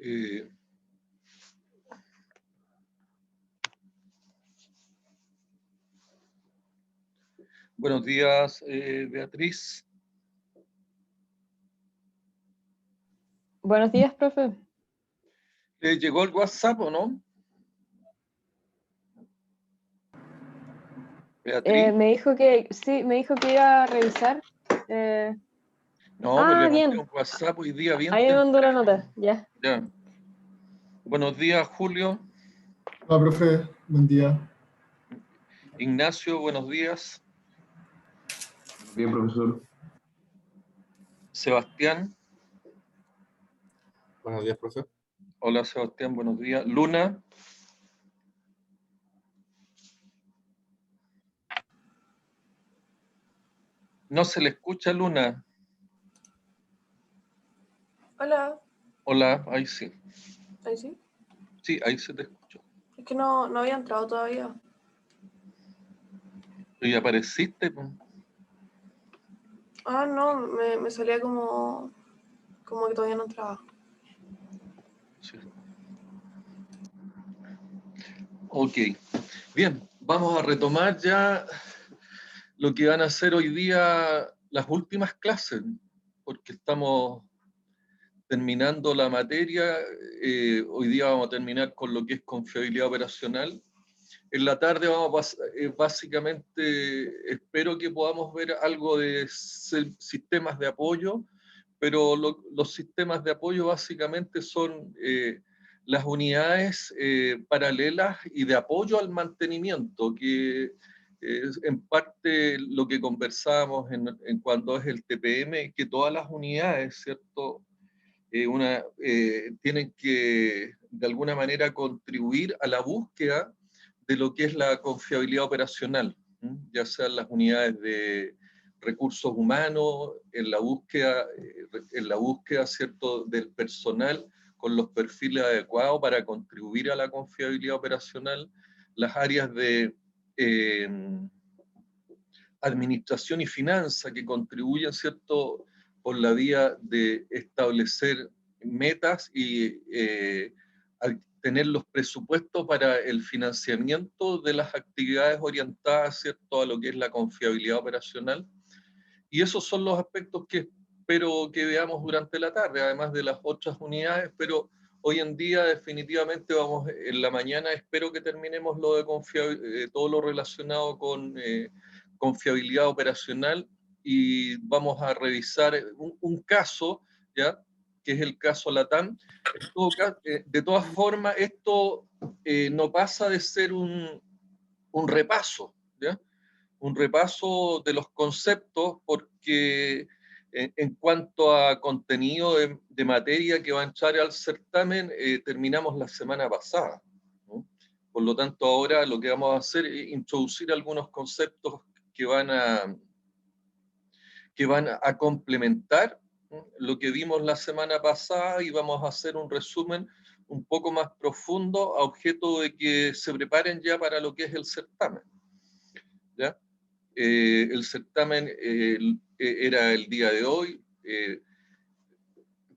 Eh, buenos días, Beatriz. Buenos días, profe. ¿Llegó el WhatsApp o no? Beatriz. Me dijo que sí, me dijo que iba a revisar. No, pues le mandé Bien. un WhatsApp hoy día bien Ahí me mandó la temprano. nota, ya. Ya. Buenos días, Julio. Hola, profe. Buen día. Ignacio, buenos días. Bien, profesor. Sebastián. Buenos días, profe. Hola, Sebastián, buenos días. Luna. No se le escucha, Luna. Hola. Hola, ahí sí. ¿Ahí sí? Sí, ahí se te escuchó. Es que no había entrado todavía. Y apareciste, pues. Ah, no, me salía como que todavía no entraba. Sí. Ok. Bien, vamos a retomar ya lo que van a ser hoy día las últimas clases, porque estamos terminando la materia. Hoy día vamos a terminar con lo que es confiabilidad operacional. En la tarde vamos a pasar, básicamente, espero que podamos ver algo de sistemas de apoyo, pero los sistemas de apoyo básicamente son las unidades paralelas y de apoyo al mantenimiento, que es en parte lo que conversábamos en cuanto es el TPM, que todas las unidades, ¿cierto? Tienen que de alguna manera contribuir a la búsqueda de lo que es la confiabilidad operacional, ya sean las unidades de recursos humanos, en la búsqueda, ¿cierto?, del personal con los perfiles adecuados para contribuir a la confiabilidad operacional, las áreas de administración y finanza que contribuyen, ¿cierto?, por la vía de establecer metas y tener los presupuestos para el financiamiento de las actividades orientadas, ¿cierto?, a lo que es la confiabilidad operacional. Y esos son los aspectos que espero que veamos durante la tarde, además de las otras unidades, pero hoy en día definitivamente vamos, en la mañana espero que terminemos lo de todo lo relacionado con confiabilidad operacional, y vamos a revisar un caso, ¿ya?, que es el caso LATAM. De todas formas, esto no pasa de ser un repaso, ¿ya?, un repaso de los conceptos, porque en cuanto a contenido de materia que va a entrar al certamen, terminamos la semana pasada, ¿no? Por lo tanto, ahora lo que vamos a hacer es introducir algunos conceptos que van a complementar, ¿no?, lo que vimos la semana pasada, y vamos a hacer un resumen un poco más profundo a objeto de que se preparen ya para lo que es el certamen, ¿ya? El certamen era el día de hoy,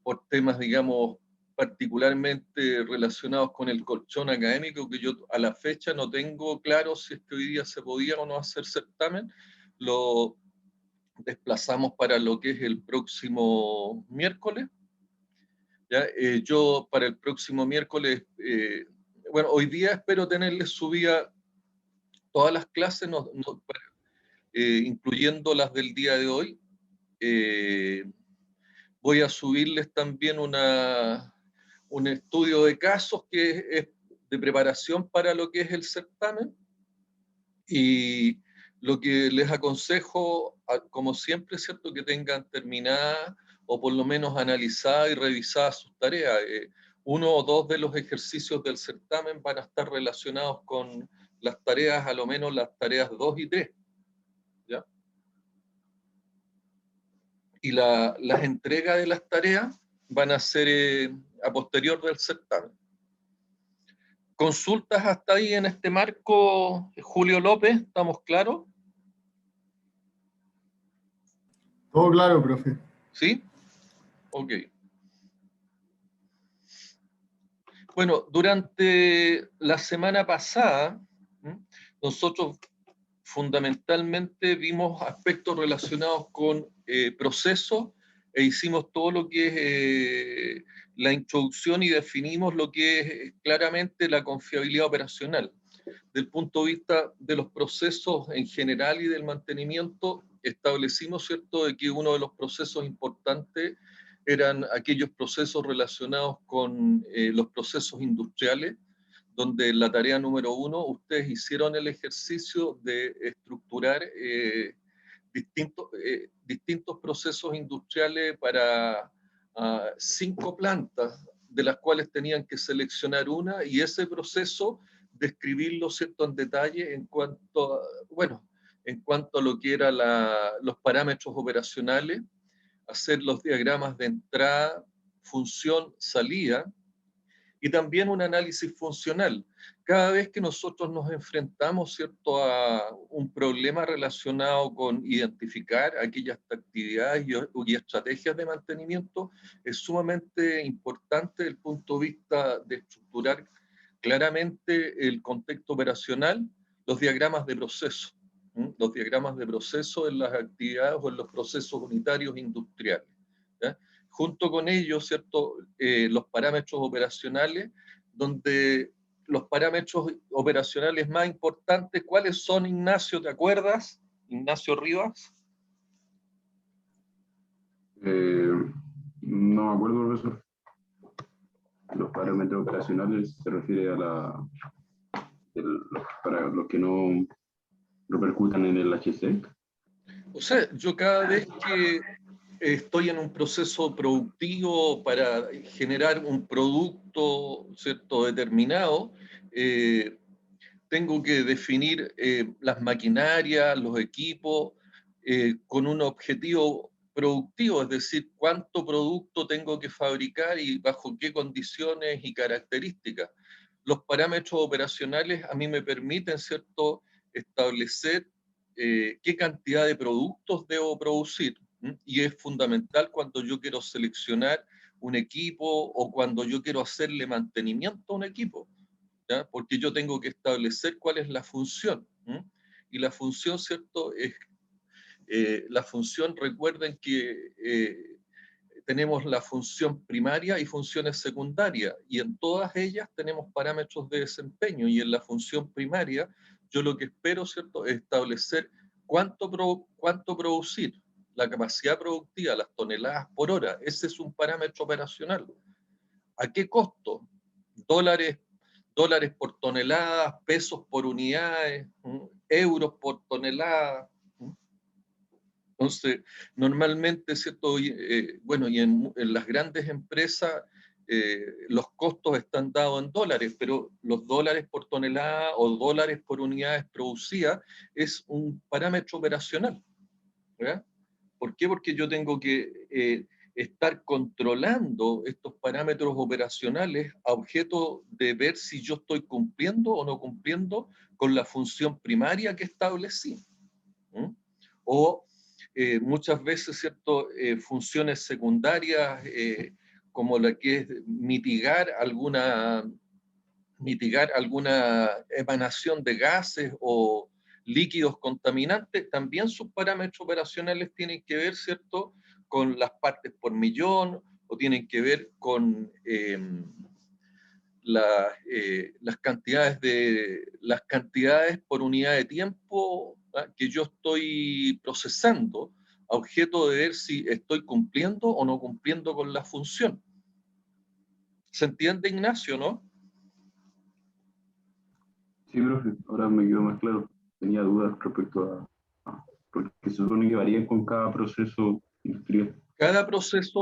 por temas, digamos, particularmente relacionados con el colchón académico, que yo a la fecha no tengo claro si es que hoy día se podía o no hacer certamen. Lo desplazamos para lo que es el próximo miércoles, ¿ya? Yo para el próximo miércoles, bueno, hoy día espero tenerles subida todas las clases, incluyendo las del día de hoy. Voy a subirles también un estudio de casos que es de preparación para lo que es el certamen, y lo que les aconsejo, como siempre, ¿cierto?, que tengan terminada o por lo menos analizada y revisada sus tareas. Uno o dos de los ejercicios del certamen van a estar relacionados con las tareas, a lo menos las tareas 2 y 3, ¿ya? Y las entregas de las tareas van a ser a posterior del certamen. ¿Consultas hasta ahí en este marco, Julio López? ¿Estamos claros? Todo claro, profe. ¿Sí? Ok. Bueno, durante la semana pasada, nosotros fundamentalmente vimos aspectos relacionados con procesos e hicimos todo lo que es la introducción y definimos lo que es claramente la confiabilidad operacional. Del punto de vista de los procesos en general y del mantenimiento, establecimos, ¿cierto?, de que uno de los procesos importantes eran aquellos procesos relacionados con los procesos industriales, donde en la tarea número 1 ustedes hicieron el ejercicio de estructurar distintos procesos industriales para 5 plantas, de las cuales tenían que seleccionar una, y ese proceso describirlo, ¿cierto?, en detalle en cuanto a, bueno, en cuanto a lo que eran los parámetros operacionales, hacer los diagramas de entrada, función, salida, y también un análisis funcional. Cada vez que nosotros nos enfrentamos, ¿cierto?, a un problema relacionado con identificar aquellas actividades y estrategias de mantenimiento, es sumamente importante desde el punto de vista de estructurar claramente el contexto operacional, los diagramas de proceso. Los diagramas de proceso en las actividades o en los procesos unitarios industriales. ¿Ya? Junto con ello, ¿cierto?, los parámetros operacionales, donde los parámetros operacionales más importantes, ¿cuáles son, Ignacio? ¿Te acuerdas? Ignacio Rivas. No me acuerdo, profesor. Los parámetros operacionales se refiere a para los que no repercutan en el HSEC. O sea, yo cada vez que estoy en un proceso productivo para generar un producto, ¿cierto?, determinado, tengo que definir las maquinarias, los equipos, con un objetivo productivo, es decir, cuánto producto tengo que fabricar y bajo qué condiciones y características. Los parámetros operacionales a mí me permiten, ¿cierto?, establecer qué cantidad de productos debo producir. Y es fundamental cuando yo quiero seleccionar un equipo o cuando yo quiero hacerle mantenimiento a un equipo. ¿Ya? Porque yo tengo que establecer cuál es la función. Y la función, ¿cierto? Es, la función, recuerden que tenemos la función primaria y funciones secundarias, y en todas ellas tenemos parámetros de desempeño, y en la función primaria yo lo que espero, ¿cierto?, es establecer cuánto producir, la capacidad productiva, las toneladas por hora. Ese es un parámetro operacional. ¿A qué costo? Dólares por tonelada, pesos por unidades, euros por tonelada. Entonces, normalmente, ¿cierto? Bueno, y en las grandes empresas los costos están dados en dólares, pero los dólares por tonelada o dólares por unidades producidas es un parámetro operacional. ¿Verdad? ¿Por qué? Porque yo tengo que estar controlando estos parámetros operacionales a objeto de ver si yo estoy cumpliendo o no cumpliendo con la función primaria que establecí. O muchas veces, ¿cierto?, funciones secundarias como la que es mitigar alguna emanación de gases o líquidos contaminantes, también sus parámetros operacionales tienen que ver, ¿cierto?, con las partes por millón, o tienen que ver con las cantidades por unidad de tiempo que yo estoy procesando, a objeto de ver si estoy cumpliendo o no cumpliendo con la función. ¿Se entiende, Ignacio, no? Sí, profe, ahora me quedó más claro. Tenía dudas respecto porque se supone que varían con cada proceso industrial. Cada proceso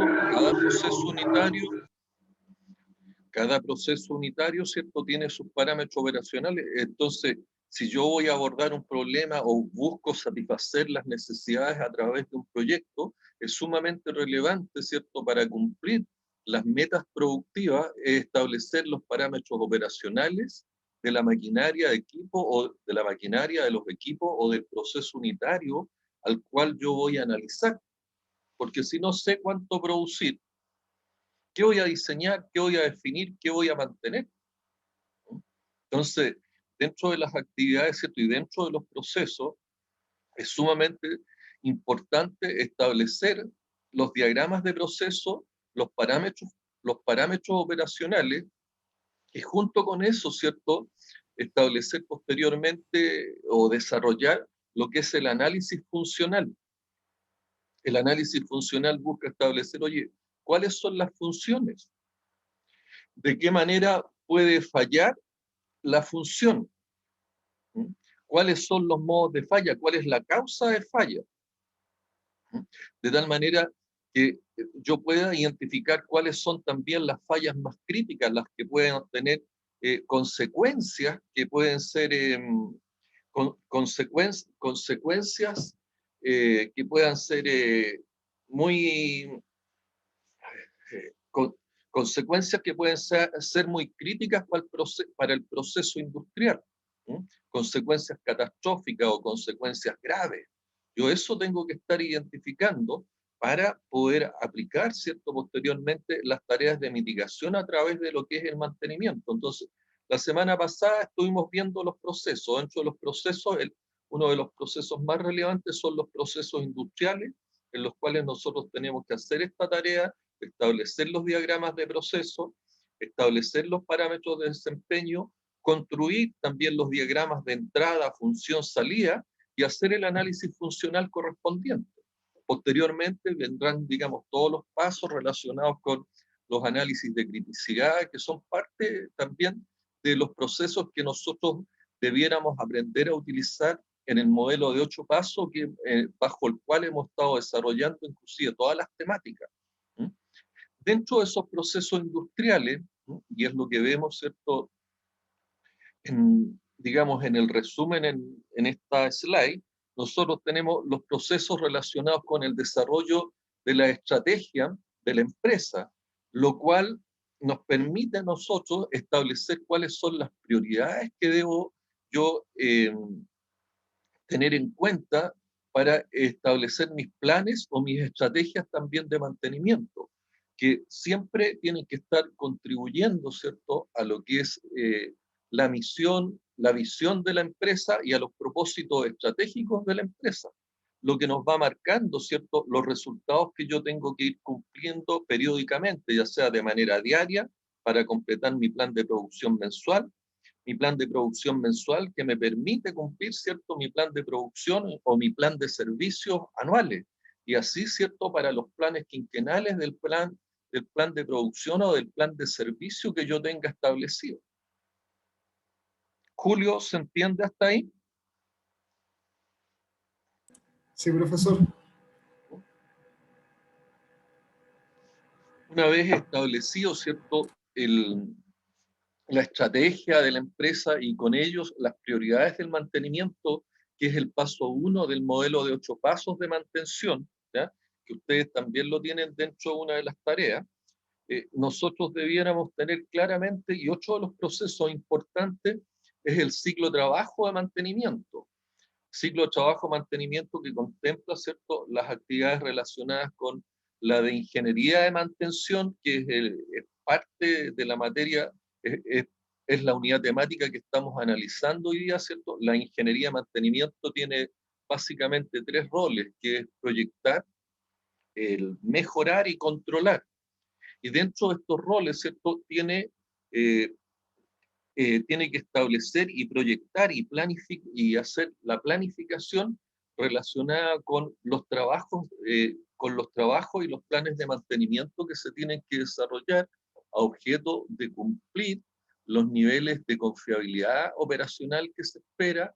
unitario, ¿cierto?, tiene sus parámetros operacionales. Entonces, si yo voy a abordar un problema o busco satisfacer las necesidades a través de un proyecto, es sumamente relevante, ¿cierto?, para cumplir las metas productivas, establecer los parámetros operacionales de la maquinaria de equipo o de la maquinaria de los equipos o del proceso unitario al cual yo voy a analizar. Porque si no sé cuánto producir, ¿Qué voy a diseñar? ¿Qué voy a definir? ¿Qué voy a mantener? Entonces, dentro de las actividades, ¿cierto? Y dentro de los procesos, es sumamente importante establecer los diagramas de proceso, los parámetros operacionales, y junto con eso, ¿cierto?, establecer posteriormente o desarrollar lo que es el análisis funcional. El análisis funcional busca establecer, oye, ¿cuáles son las funciones? ¿De qué manera puede fallar la función? ¿Cuáles son los modos de falla? ¿Cuál es la causa de falla? De tal manera que yo pueda identificar cuáles son también las fallas más críticas, las que pueden tener consecuencias que pueden ser consecuencias que puedan ser muy consecuencias que pueden ser muy críticas para el proceso industrial, ¿sí? Consecuencias catastróficas o consecuencias graves. Yo eso tengo que estar identificando para poder aplicar, ¿cierto?, posteriormente las tareas de mitigación a través de lo que es el mantenimiento. Entonces, la semana pasada estuvimos viendo los procesos. Dentro de los procesos, uno de los procesos más relevantes son los procesos industriales, en los cuales nosotros tenemos que hacer esta tarea, establecer los diagramas de proceso, establecer los parámetros de desempeño, construir también los diagramas de entrada, función, salida y hacer el análisis funcional correspondiente. Posteriormente vendrán, digamos, todos los pasos relacionados con los análisis de criticidad, que son parte también de los procesos que nosotros debiéramos aprender a utilizar en el modelo de 8 pasos bajo el cual hemos estado desarrollando inclusive todas las temáticas. Dentro de esos procesos industriales, y es lo que vemos, ¿cierto?, digamos, en el resumen en esta slide, nosotros tenemos los procesos relacionados con el desarrollo de la estrategia de la empresa, lo cual nos permite a nosotros establecer cuáles son las prioridades que debo yo tener en cuenta para establecer mis planes o mis estrategias también de mantenimiento, que siempre tienen que estar contribuyendo, ¿cierto?, a lo que es la misión, la visión de la empresa y a los propósitos estratégicos de la empresa, lo que nos va marcando, ¿cierto?, los resultados que yo tengo que ir cumpliendo periódicamente, ya sea de manera diaria, para completar mi plan de producción mensual, que me permite cumplir, ¿cierto?, mi plan de producción o mi plan de servicios anuales. Y así, ¿cierto?, para los planes quinquenales del plan de producción o del plan de servicio que yo tenga establecido. Julio, ¿se entiende hasta ahí? Sí, profesor. Una vez establecido, ¿cierto?, la estrategia de la empresa y con ellos las prioridades del mantenimiento, que es el paso 1 del modelo de 8 pasos de mantención, ¿ya?, que ustedes también lo tienen dentro de una de las tareas, nosotros debiéramos tener claramente, y otro de los procesos importantes es el ciclo de trabajo de mantenimiento. Ciclo de trabajo de mantenimiento que contempla, ¿cierto?, las actividades relacionadas con la de ingeniería de mantención, que es parte de la materia, es la unidad temática que estamos analizando hoy día, ¿cierto? La ingeniería de mantenimiento tiene básicamente 3 roles, que es proyectar, el mejorar y controlar. Y dentro de estos roles, ¿cierto?, tiene que establecer y proyectar y hacer la planificación relacionada con los trabajos y los planes de mantenimiento que se tienen que desarrollar a objeto de cumplir los niveles de confiabilidad operacional que se espera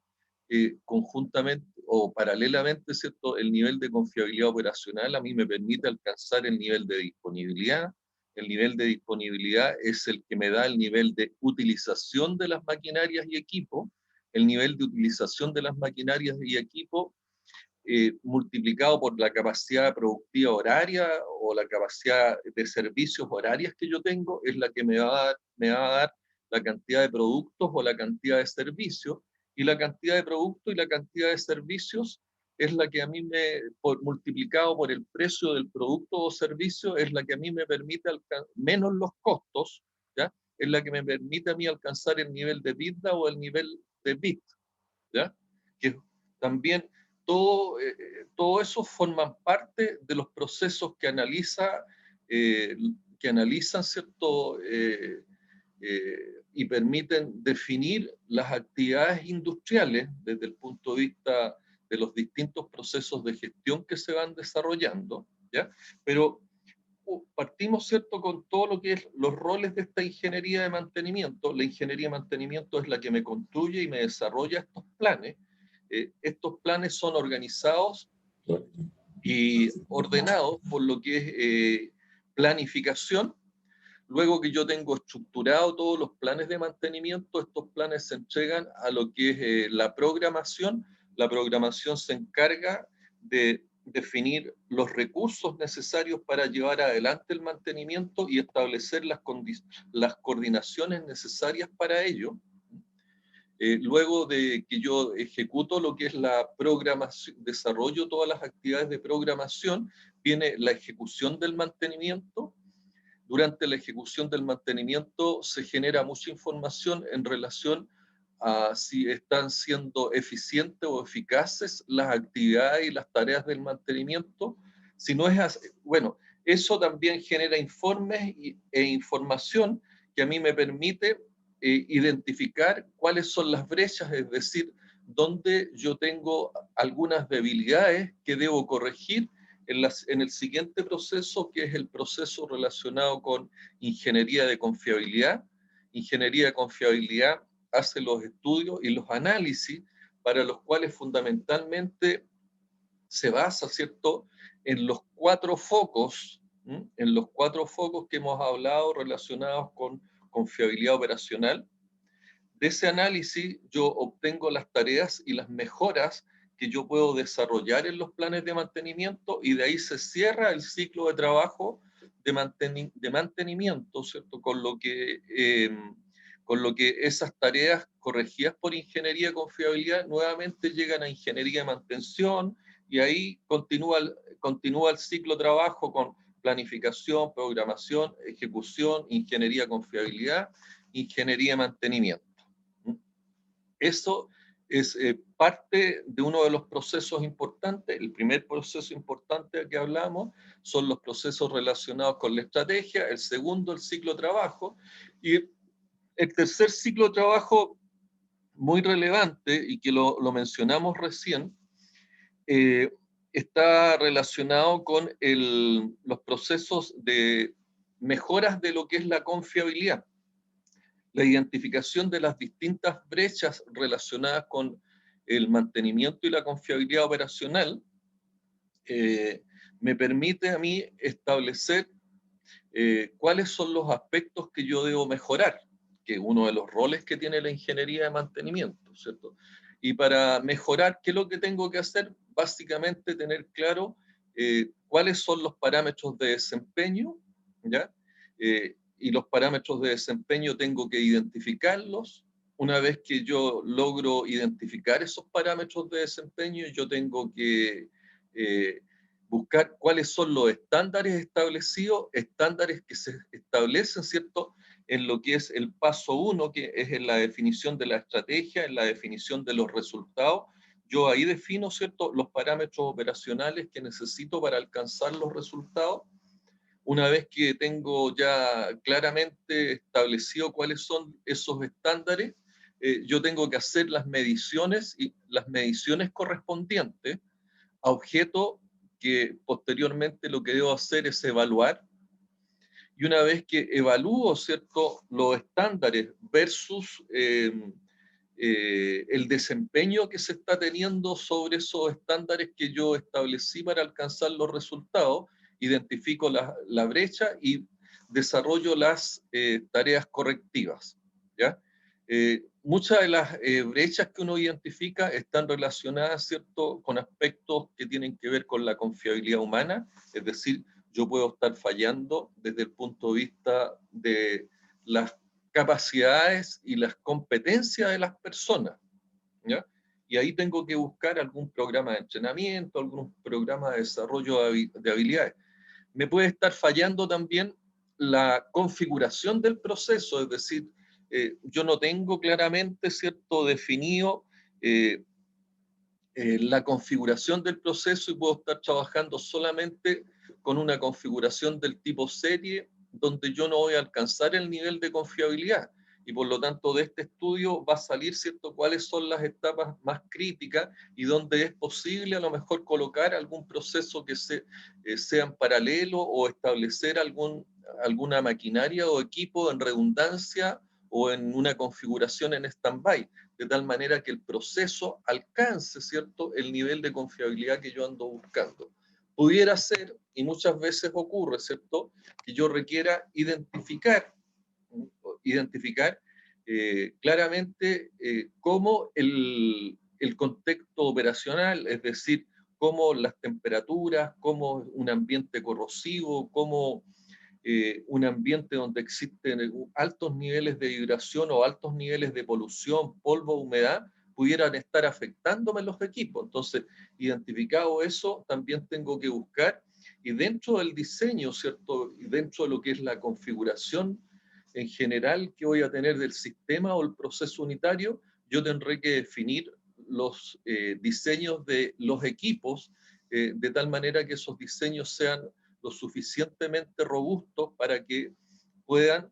conjuntamente o paralelamente, ¿cierto? El nivel de confiabilidad operacional a mí me permite alcanzar el nivel de disponibilidad. El nivel de disponibilidad es el que me da el nivel de utilización de las maquinarias y equipos. El nivel de utilización de las maquinarias y equipos multiplicado por la capacidad productiva horaria o la capacidad de servicios horarias que yo tengo, es la que me va a dar la cantidad de productos o la cantidad de servicios. Y la cantidad de productos y la cantidad de servicios es la que a mí multiplicado por el precio del producto o servicio, es la que a mí me permite menos los costos, ¿ya? Es la que me permite a mí alcanzar el nivel de EBITDA o el nivel de BIT, ¿ya? Que también todo eso forman parte de los procesos que analizan, ¿cierto? Y permiten definir las actividades industriales desde el punto de vista de los distintos procesos de gestión que se van desarrollando, ¿ya? Pero partimos, ¿cierto?, con todo lo que es los roles de esta ingeniería de mantenimiento. La ingeniería de mantenimiento es la que me construye y me desarrolla estos planes. Estos planes son organizados y ordenados por lo que es planificación. Luego que yo tengo estructurado todos los planes de mantenimiento, estos planes se entregan a lo que es la programación. La programación se encarga de definir los recursos necesarios para llevar adelante el mantenimiento y establecer las coordinaciones necesarias para ello. Luego de que yo ejecuto lo que es la programación, desarrollo todas las actividades de programación, viene la ejecución del mantenimiento. Durante la ejecución del mantenimiento se genera mucha información en relación a si están siendo eficientes o eficaces las actividades y las tareas del mantenimiento. Si no es así, bueno, eso también genera informes e información que a mí me permite identificar cuáles son las brechas, es decir, dónde yo tengo algunas debilidades que debo corregir en el siguiente proceso, que es el proceso relacionado con ingeniería de confiabilidad. Ingeniería de confiabilidad hace los estudios y los análisis para los cuales fundamentalmente se basa, ¿cierto?, en los 4 focos, en los 4 focos que hemos hablado relacionados con confiabilidad operacional. De ese análisis yo obtengo las tareas y las mejoras que yo puedo desarrollar en los planes de mantenimiento, y de ahí se cierra el ciclo de trabajo de mantenimiento, ¿cierto? Con lo que esas tareas corregidas por ingeniería de confiabilidad nuevamente llegan a ingeniería de mantención, y ahí continúa el ciclo de trabajo con planificación, programación, ejecución, ingeniería de confiabilidad, ingeniería de mantenimiento. Eso es parte de uno de los procesos importantes. El primer proceso importante del que hablamos son los procesos relacionados con la estrategia. El segundo, el ciclo de trabajo. Y el tercer ciclo de trabajo, muy relevante y que lo mencionamos recién, está relacionado con los procesos de mejoras de lo que es la confiabilidad. La identificación de las distintas brechas relacionadas con el mantenimiento y la confiabilidad operacional me permite a mí establecer cuáles son los aspectos que yo debo mejorar, que es uno de los roles que tiene la ingeniería de mantenimiento, ¿cierto? Y para mejorar, ¿qué es lo que tengo que hacer? Básicamente tener claro cuáles son los parámetros de desempeño, ¿ya? Y los parámetros de desempeño tengo que identificarlos. Una vez que yo logro identificar esos parámetros de desempeño, yo tengo que buscar cuáles son los estándares establecidos, estándares que se establecen, ¿cierto?, en lo que es el paso 1, que es en la definición de la estrategia, en la definición de los resultados. Yo ahí defino, ¿cierto?, los parámetros operacionales que necesito para alcanzar los resultados. Una vez que tengo ya claramente establecido cuáles son esos estándares, yo tengo que hacer las mediciones correspondientes a objeto que posteriormente lo que debo hacer es evaluar. Y una vez que evalúo, ¿cierto?, los estándares versus el desempeño que se está teniendo sobre esos estándares que yo establecí para alcanzar los resultados, identifico la brecha y desarrollo las tareas correctivas, ¿ya? Muchas de las brechas que uno identifica están relacionadas, ¿cierto?, con aspectos que tienen que ver con la confiabilidad humana, es decir, yo puedo estar fallando desde el punto de vista de las capacidades y las competencias de las personas, ¿ya? y ahí tengo que buscar algún programa de entrenamiento, algún programa de desarrollo de habilidades. Me puede estar fallando también la configuración del proceso, es decir, yo no tengo claramente, ¿cierto?, definido la configuración del proceso y puedo estar trabajando solamente con una configuración del tipo serie, donde yo no voy a alcanzar el nivel de confiabilidad. Y por lo tanto de este estudio va a salir, ¿cierto?, cuáles son las etapas más críticas y donde es posible a lo mejor colocar algún proceso que sea en paralelo o establecer alguna maquinaria o equipo en redundancia o en una configuración en stand-by, de tal manera que el proceso alcance, ¿cierto?, el nivel de confiabilidad que yo ando buscando. Pudiera ser, y muchas veces ocurre, ¿cierto?, que yo requiera identificar claramente cómo el contexto operacional, es decir, cómo las temperaturas, cómo un ambiente corrosivo, cómo un ambiente donde existen altos niveles de vibración o altos niveles de polución, polvo, humedad, pudieran estar afectándome los equipos. Entonces, identificado eso, también tengo que buscar, y dentro del diseño, ¿cierto?, y dentro de lo que es la configuración en general que voy a tener del sistema o el proceso unitario, yo tendré que definir los diseños de los equipos de tal manera que esos diseños sean lo suficientemente robustos para que puedan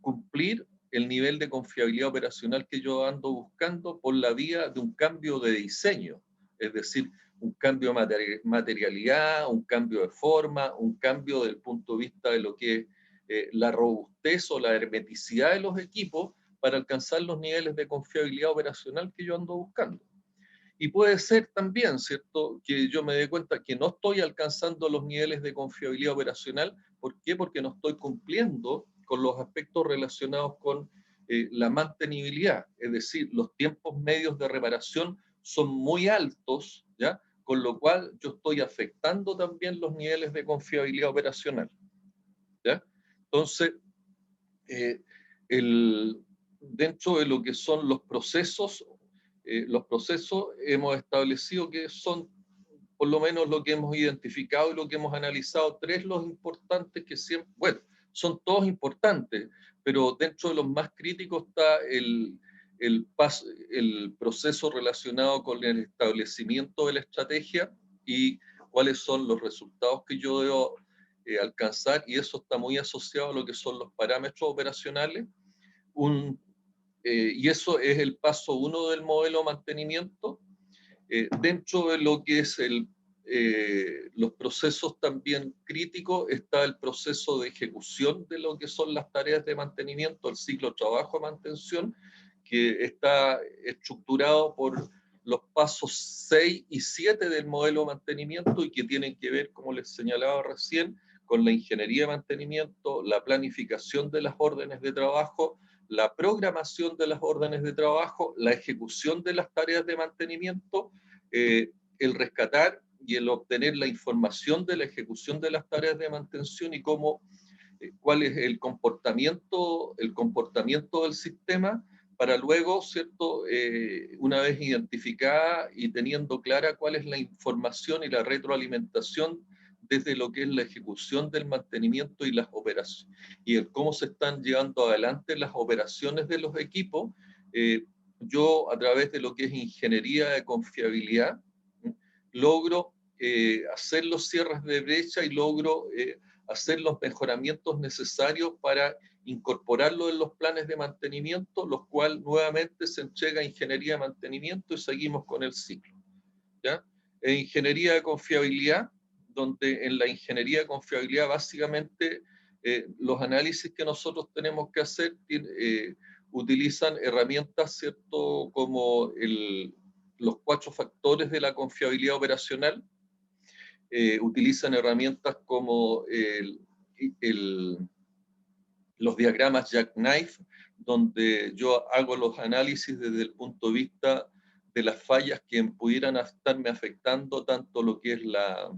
cumplir el nivel de confiabilidad operacional que yo ando buscando por la vía de un cambio de diseño, es decir, un cambio de materialidad, un cambio de forma, un cambio del punto de vista de lo que es la robustez o la hermeticidad de los equipos para alcanzar los niveles de confiabilidad operacional que yo ando buscando. Y puede ser también, ¿cierto?, que yo me dé cuenta que no estoy alcanzando los niveles de confiabilidad operacional. ¿Por qué? Porque no estoy cumpliendo con los aspectos relacionados con la mantenibilidad. Es decir, los tiempos medios de reparación son muy altos, ¿ya?, con lo cual yo estoy afectando también los niveles de confiabilidad operacional, ¿ya? Entonces, dentro de lo que son los procesos hemos establecido que son, por lo menos lo que hemos identificado y lo que hemos analizado, tres los importantes que siempre, bueno, son todos importantes, pero dentro de los más críticos está el proceso relacionado con el establecimiento de la estrategia y cuáles son los resultados que yo debo alcanzar, y eso está muy asociado a lo que son los parámetros operacionales. Y eso es el paso 1 del modelo de mantenimiento. Dentro de lo que es los procesos también críticos está el proceso de ejecución de lo que son las tareas de mantenimiento, el ciclo trabajo de mantención, que está estructurado por los pasos 6 y 7 del modelo de mantenimiento y que tienen que ver, como les señalaba recién, con la ingeniería de mantenimiento, la planificación de las órdenes de trabajo, la programación de las órdenes de trabajo, la ejecución de las tareas de mantenimiento, el rescatar y el obtener la información de la ejecución de las tareas de mantención y cómo, cuál es el comportamiento del sistema, para luego, ¿cierto?, una vez identificada y teniendo clara cuál es la información y la retroalimentación desde lo que es la ejecución del mantenimiento y las operaciones, y el cómo se están llevando adelante las operaciones de los equipos, yo a través de lo que es ingeniería de confiabilidad, logro hacer los cierres de brecha y logro hacer los mejoramientos necesarios para incorporarlo en los planes de mantenimiento, los cuales nuevamente se entrega a ingeniería de mantenimiento y seguimos con el ciclo, ¿ya? En ingeniería de confiabilidad, donde en la ingeniería de confiabilidad básicamente los análisis que nosotros tenemos que hacer utilizan herramientas, ¿cierto?, como los 4 factores de la confiabilidad operacional, utilizan herramientas como los diagramas Jackknife, donde yo hago los análisis desde el punto de vista de las fallas que pudieran estarme afectando tanto lo que es la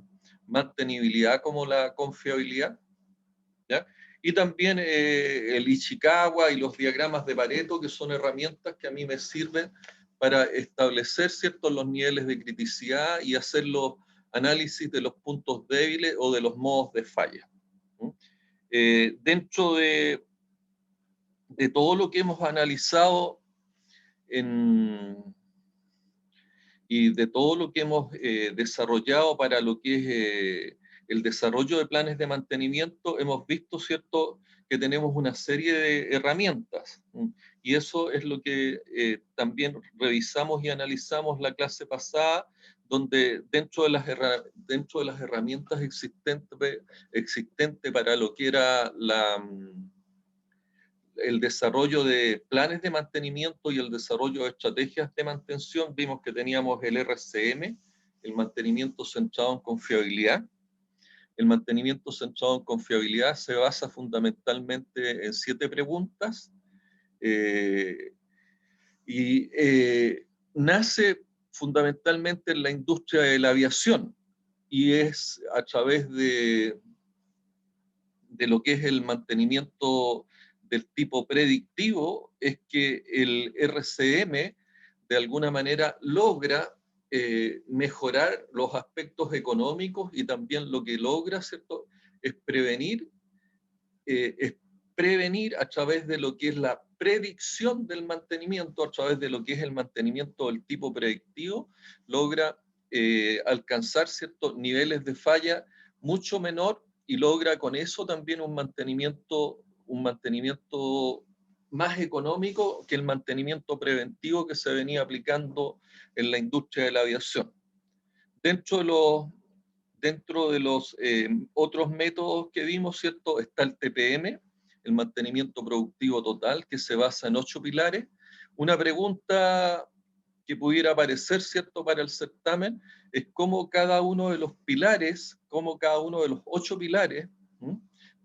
mantenibilidad como la confiabilidad, ¿ya? Y también el Ichikawa y los diagramas de Pareto, que son herramientas que a mí me sirven para establecer, ¿cierto?, los niveles de criticidad y hacer los análisis de los puntos débiles o de los modos de falla. Dentro de todo lo que hemos analizado y de todo lo que hemos desarrollado para lo que es el desarrollo de planes de mantenimiento, hemos visto, ¿cierto?, que tenemos una serie de herramientas. Y eso es lo que también revisamos y analizamos la clase pasada, donde dentro de las herramientas existentes para lo que era el desarrollo de planes de mantenimiento y el desarrollo de estrategias de mantención, vimos que teníamos el RCM, el mantenimiento centrado en confiabilidad. El mantenimiento centrado en confiabilidad se basa fundamentalmente en 7 preguntas nace fundamentalmente en la industria de la aviación y es a través de lo que es el mantenimiento del tipo predictivo, es que el RCM de alguna manera logra mejorar los aspectos económicos y también lo que logra, ¿cierto?, es prevenir a través de lo que es la predicción del mantenimiento, a través de lo que es el mantenimiento del tipo predictivo, logra alcanzar ciertos niveles de falla mucho menor y logra con eso también un mantenimiento más económico que el mantenimiento preventivo que se venía aplicando en la industria de la aviación. Dentro de los otros métodos que vimos, ¿cierto?, está el TPM, el mantenimiento productivo total, que se basa en 8 pilares. Una pregunta que pudiera aparecer, ¿cierto?, para el certamen, es cómo cada uno de los pilares, cómo cada uno de los 8 pilares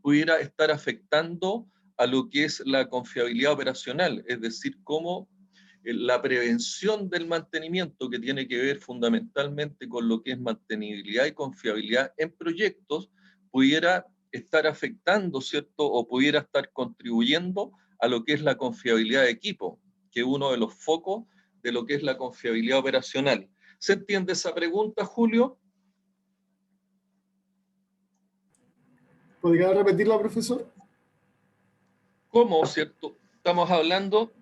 pudiera estar afectando a lo que es la confiabilidad operacional, es decir, cómo la prevención del mantenimiento, que tiene que ver fundamentalmente con lo que es mantenibilidad y confiabilidad en proyectos, pudiera estar afectando, ¿cierto?, o pudiera estar contribuyendo a lo que es la confiabilidad de equipo, que es uno de los focos de lo que es la confiabilidad operacional. ¿Se entiende esa pregunta, Julio? ¿Podría repetirla, profesor? ¿Cómo, cierto? Estamos hablando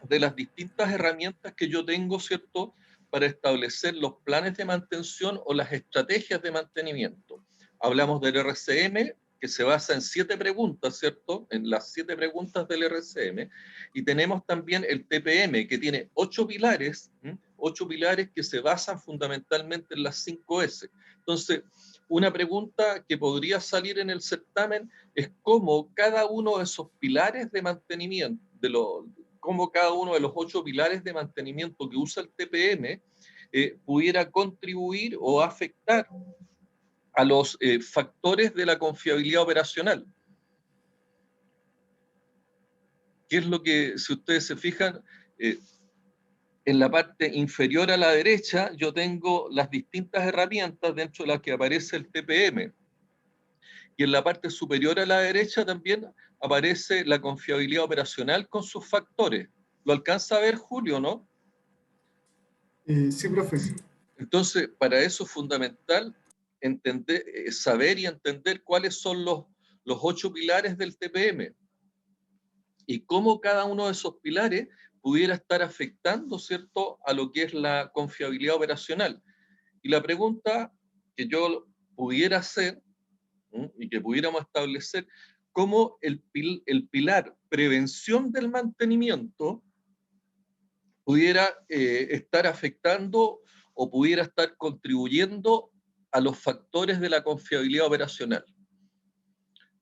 de las distintas herramientas que yo tengo, ¿cierto?, para establecer los planes de mantención o las estrategias de mantenimiento. Hablamos del RCM, que se basa en 7 preguntas, ¿cierto?, en las 7 preguntas del RCM, y tenemos también el TPM, que tiene 8 pilares, 8 pilares que se basan fundamentalmente en las 5 S. Entonces, una pregunta que podría salir en el certamen es cómo cada uno de esos pilares de mantenimiento, cómo cada uno de los 8 pilares de mantenimiento que usa el TPM pudiera contribuir o afectar a los factores de la confiabilidad operacional. ¿Qué es lo que, si ustedes se fijan, en la parte inferior a la derecha yo tengo las distintas herramientas dentro de las que aparece el TPM? Y en la parte superior a la derecha también aparece la confiabilidad operacional con sus factores. ¿Lo alcanza a ver, Julio, no? Sí, profe. Entonces, para eso es fundamental saber y entender cuáles son los 8 pilares del TPM y cómo cada uno de esos pilares pudiera estar afectando, ¿cierto?, a lo que es la confiabilidad operacional. Y la pregunta que yo pudiera hacer y que pudiéramos establecer, cómo el pilar prevención del mantenimiento pudiera estar afectando o pudiera estar contribuyendo a los factores de la confiabilidad operacional.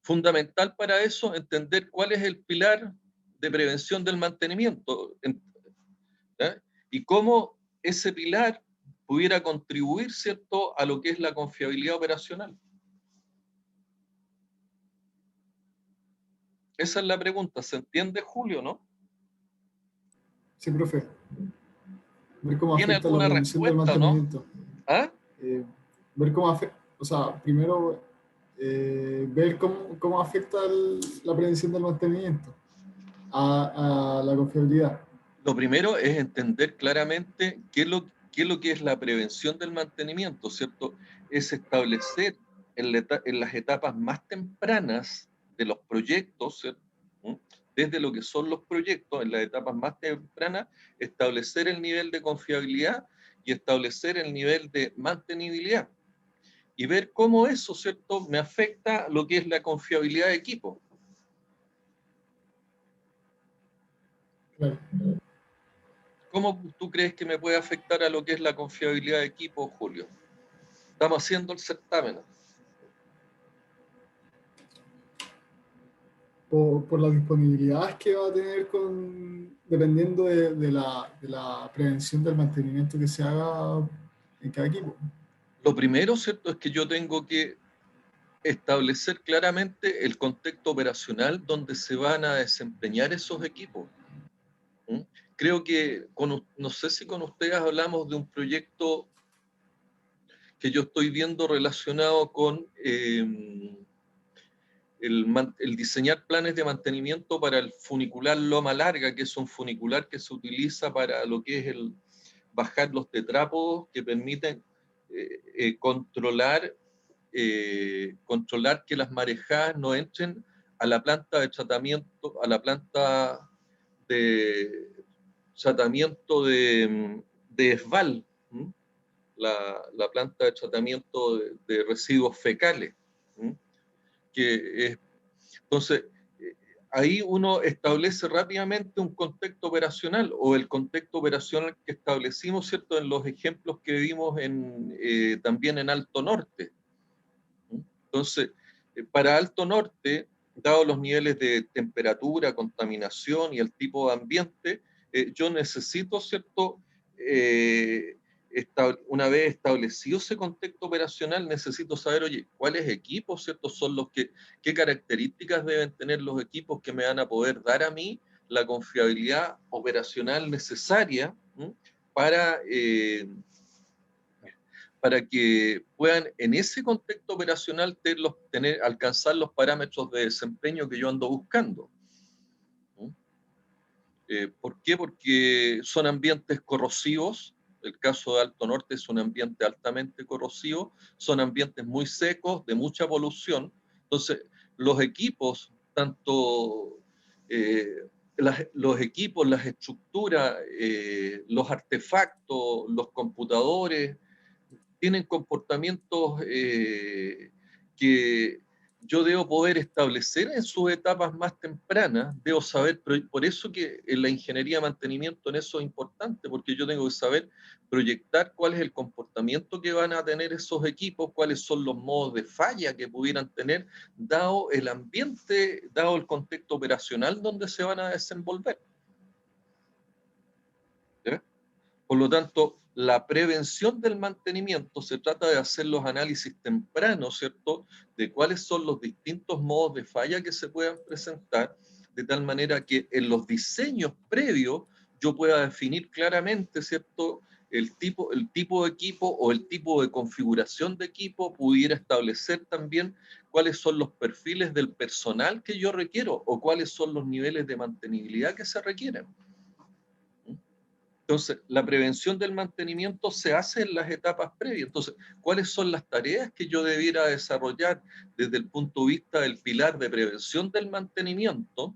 Fundamental para eso entender cuál es el pilar de prevención del mantenimiento y cómo ese pilar pudiera contribuir, ¿cierto?, a lo que es la confiabilidad operacional. Esa es la pregunta. ¿Se entiende, Julio, no? Sí, profe. Ver cómo ¿Tiene afecta la alguna prevención del respuesta o no? mantenimiento. ¿Ah? Ver cómo afecta, o sea, primero ver cómo afecta la prevención del mantenimiento a la confiabilidad. Lo primero es entender claramente qué es lo que es la prevención del mantenimiento, ¿cierto? Es establecer en las etapas más tempranas de los proyectos, ¿cierto? Desde lo que son los proyectos, en las etapas más tempranas, establecer el nivel de confiabilidad y establecer el nivel de mantenibilidad. Y ver cómo eso, ¿cierto?, me afecta lo que es la confiabilidad de equipo. Claro. ¿Cómo tú crees que me puede afectar a lo que es la confiabilidad de equipo, Julio? Estamos haciendo el certamen. Por las disponibilidades que va a tener dependiendo de la prevención del mantenimiento que se haga en cada equipo. Lo primero, ¿cierto?, es que yo tengo que establecer claramente el contexto operacional donde se van a desempeñar esos equipos. Creo que, no sé si con ustedes hablamos de un proyecto que yo estoy viendo relacionado con el diseñar planes de mantenimiento para el funicular Loma Larga, que es un funicular que se utiliza para lo que es el bajar los tetrápodos que permiten controlar que las marejadas no entren a la planta de tratamiento, a la planta de tratamiento de ESVAL, la planta de tratamiento de residuos fecales. Entonces, ahí uno establece rápidamente un contexto operacional o el contexto operacional que establecimos, ¿cierto?, en los ejemplos que vimos también en Alto Norte. Entonces, para Alto Norte, dado los niveles de temperatura, contaminación y el tipo de ambiente, yo necesito, ¿cierto?, una vez establecido ese contexto operacional, necesito saber, oye, ¿cuáles equipos, ¿cierto?, son los que, qué características deben tener los equipos que me van a poder dar a mí la confiabilidad operacional necesaria para que puedan en ese contexto operacional alcanzar los parámetros de desempeño que yo ando buscando. ¿Por qué? Porque son ambientes corrosivos. El caso de Alto Norte es un ambiente altamente corrosivo, son ambientes muy secos, de mucha polución. Entonces, los equipos, tanto los equipos, las estructuras, los artefactos, los computadores, tienen comportamientos que yo debo poder establecer en sus etapas más tempranas, debo saber, por eso que en la ingeniería de mantenimiento en eso es importante, porque yo tengo que saber proyectar cuál es el comportamiento que van a tener esos equipos, cuáles son los modos de falla que pudieran tener, dado el ambiente, dado el contexto operacional donde se van a desenvolver. ¿Sí? Por lo tanto, la prevención del mantenimiento se trata de hacer los análisis tempranos, ¿cierto?, de cuáles son los distintos modos de falla que se puedan presentar, de tal manera que en los diseños previos yo pueda definir claramente, ¿cierto?, el tipo de equipo o el tipo de configuración de equipo, pudiera establecer también cuáles son los perfiles del personal que yo requiero o cuáles son los niveles de mantenibilidad que se requieren. Entonces, la prevención del mantenimiento se hace en las etapas previas. Entonces, ¿cuáles son las tareas que yo debiera desarrollar desde el punto de vista del pilar de prevención del mantenimiento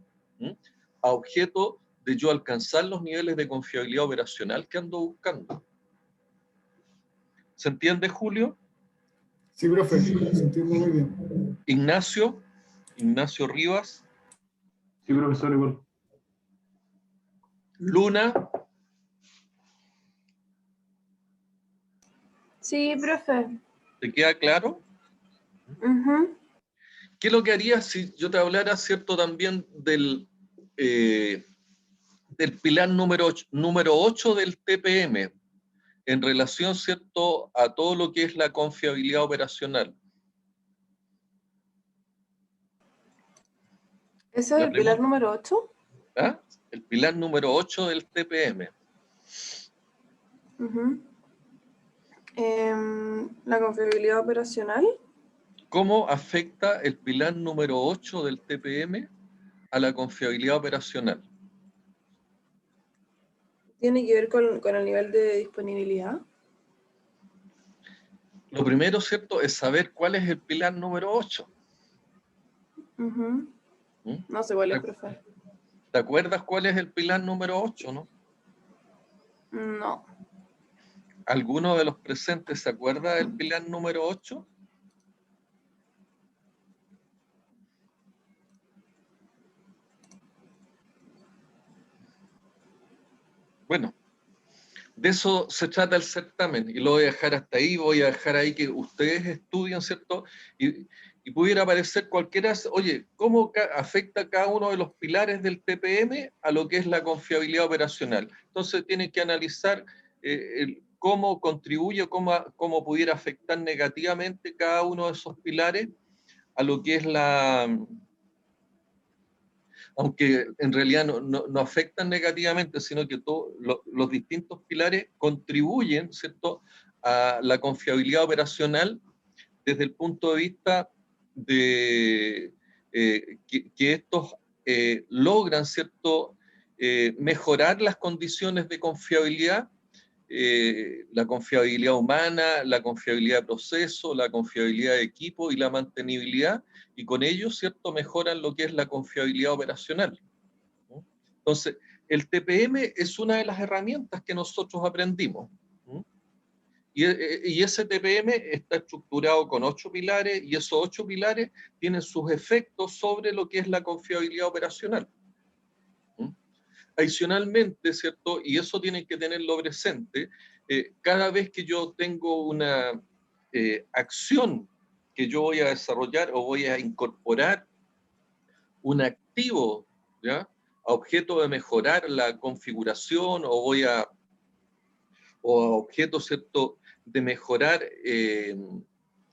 a objeto de yo alcanzar los niveles de confiabilidad operacional que ando buscando? ¿Se entiende, Julio? Sí, profe, se entiende muy bien. Ignacio Rivas. Sí, profesor, igual. Luna. Sí, profe. ¿Te queda claro? ¿Qué es lo que haría si yo te hablara, cierto, también del pilar número 8 del TPM, en relación, cierto, a todo lo que es la confiabilidad operacional? ¿Ese es el pilar número 8? ¿Ah? El pilar número 8 del TPM. La confiabilidad operacional. ¿Cómo afecta el pilar número 8 del TPM a la confiabilidad operacional? ¿Tiene que ver con el nivel de disponibilidad? Lo primero, ¿cierto?, es saber cuál es el pilar número 8. Ujú. ¿Mm? No sé cuál es, profe. ¿Te acuerdas cuál es el pilar número 8, no? No. ¿Alguno de los presentes se acuerda del pilar número 8? Bueno, de eso se trata el certamen, y lo voy a dejar hasta ahí, voy a dejar ahí que ustedes estudien, ¿cierto? Y pudiera aparecer cualquiera, oye, ¿cómo afecta cada uno de los pilares del TPM a lo que es la confiabilidad operacional? Entonces tienen que analizar cómo contribuye, cómo pudiera afectar negativamente cada uno de esos pilares a lo que es aunque en realidad no afectan negativamente, sino que todos los distintos pilares contribuyen, ¿cierto?, a la confiabilidad operacional desde el punto de vista de que estos logran, ¿cierto?, mejorar las condiciones de confiabilidad, la confiabilidad humana, la confiabilidad de proceso, la confiabilidad de equipo y la mantenibilidad, y con ello, ¿cierto?, mejoran lo que es la confiabilidad operacional, ¿no? Entonces, el TPM es una de las herramientas que nosotros aprendimos, ¿no? Y ese TPM está estructurado con 8 pilares, y esos 8 pilares tienen sus efectos sobre lo que es la confiabilidad operacional. Adicionalmente, ¿cierto? Y eso tienen que tenerlo presente, cada vez que yo tengo una acción que yo voy a desarrollar o voy a incorporar un activo, ¿ya?, a objeto de mejorar la configuración, o a objeto, ¿cierto?, de mejorar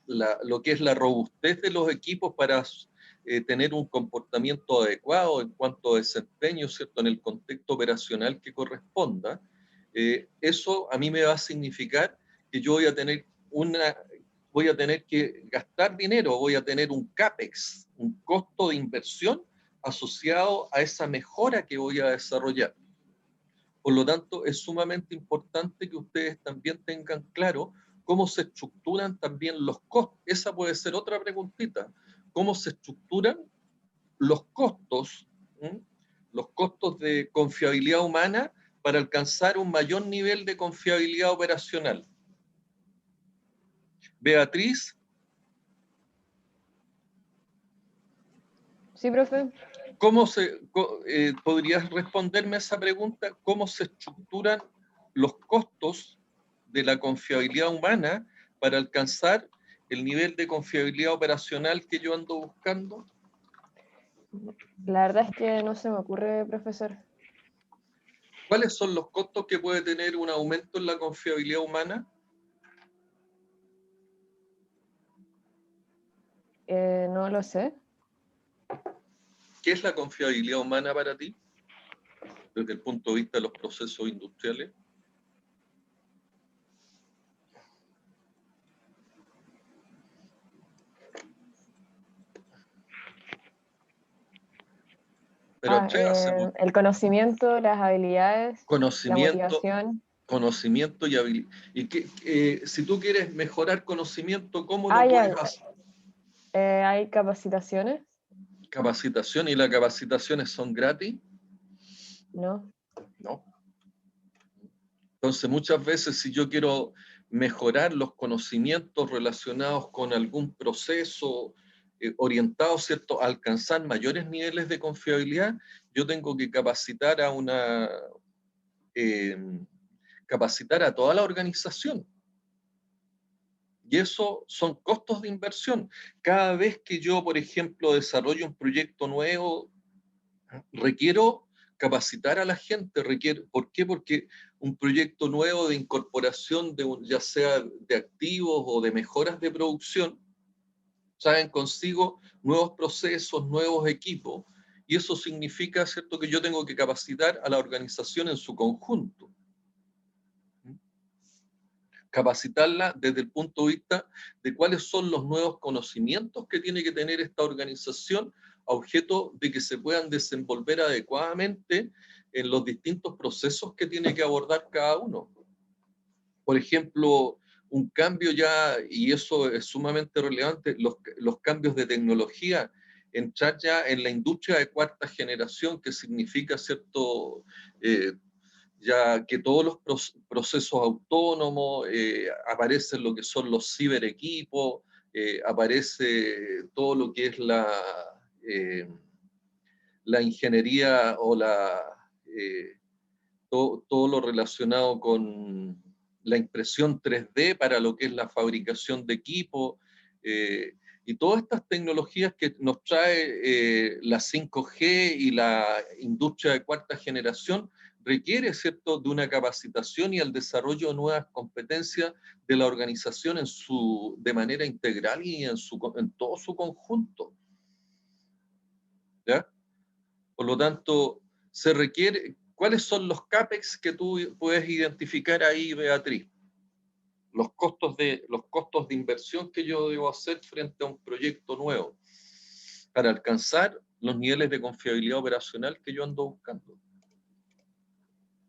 lo que es la robustez de los equipos para tener un comportamiento adecuado en cuanto a desempeño, ¿cierto?, en el contexto operacional que corresponda. Eso a mí me va a significar que yo voy a tener que gastar dinero, voy a tener un CAPEX, un costo de inversión asociado a esa mejora que voy a desarrollar. Por lo tanto, es sumamente importante que ustedes también tengan claro cómo se estructuran también los costos. Esa puede ser otra preguntita. ¿Cómo se estructuran los costos, los costos de confiabilidad humana para alcanzar un mayor nivel de confiabilidad operacional? Beatriz. Sí, profe. ¿Podrías responderme a esa pregunta? ¿Cómo se estructuran los costos de la confiabilidad humana para alcanzar el nivel de confiabilidad operacional que yo ando buscando? La verdad es que no se me ocurre, profesor. ¿Cuáles son los costos que puede tener un aumento en la confiabilidad humana? No lo sé. ¿Qué es la confiabilidad humana para ti, desde el punto de vista de los procesos industriales? Pero atrévase, El conocimiento, las habilidades, la conocimiento motivación. y habilidad. Y si tú quieres mejorar conocimiento, ¿cómo lo Ya, puedes hacer? hay capacitaciones, Capacitación, ¿y las capacitaciones son gratis? ¿no? No. Entonces, muchas veces, si yo quiero mejorar los conocimientos relacionados con algún proceso orientado, ¿cierto?, a alcanzar mayores niveles de confiabilidad, yo tengo que capacitar capacitar a toda la organización. Y eso son costos de inversión. Cada vez que yo, por ejemplo, desarrollo un proyecto nuevo, requiero capacitar a la gente. ¿Por qué? Porque un proyecto nuevo de incorporación, ya sea de activos o de mejoras de producción, traen consigo nuevos procesos, nuevos equipos, y eso significa, ¿cierto?, que yo tengo que capacitar a la organización en su conjunto. Capacitarla desde el punto de vista de cuáles son los nuevos conocimientos que tiene que tener esta organización a objeto de que se puedan desenvolver adecuadamente en los distintos procesos que tiene que abordar cada uno. Por ejemplo, un cambio ya, y eso es sumamente relevante, los cambios de tecnología, entrar ya en la industria de cuarta generación, que significa, ¿cierto?, ya que todos los procesos autónomos, aparecen lo que son los ciberequipos, aparece todo lo que es la ingeniería o todo lo relacionado con la impresión 3D para lo que es la fabricación de equipos, y todas estas tecnologías que nos trae la 5G y la industria de cuarta generación, requiere, ¿cierto?, de una capacitación y el desarrollo de nuevas competencias de la organización de manera integral y en todo su conjunto. ¿Ya? Por lo tanto, se requiere. ¿Cuáles son los CAPEX que tú puedes identificar ahí, Beatriz? Los costos de inversión que yo debo hacer frente a un proyecto nuevo para alcanzar los niveles de confiabilidad operacional que yo ando buscando.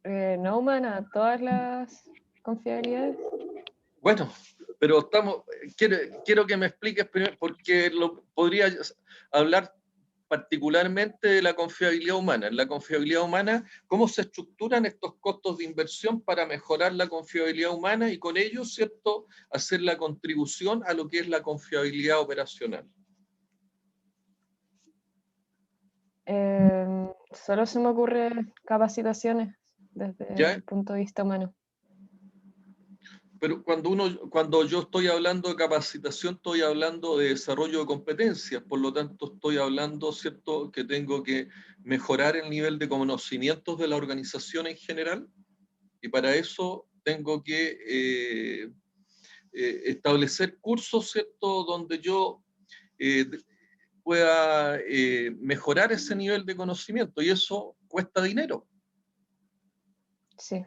Neumann a todas las confiabilidades. Bueno, pero quiero que me expliques primero, porque podría hablar particularmente de la confiabilidad humana. En la confiabilidad humana, ¿cómo se estructuran estos costos de inversión para mejorar la confiabilidad humana y con ello, ¿cierto?, hacer la contribución a lo que es la confiabilidad operacional? Solo se me ocurre capacitaciones desde ¿Ya? el punto de vista humano. Pero cuando yo estoy hablando de capacitación, estoy hablando de desarrollo de competencias, por lo tanto estoy hablando, ¿cierto?, que tengo que mejorar el nivel de conocimientos de la organización en general, y para eso tengo que establecer cursos, ¿cierto?, donde yo pueda mejorar ese nivel de conocimiento, y eso cuesta dinero. Sí.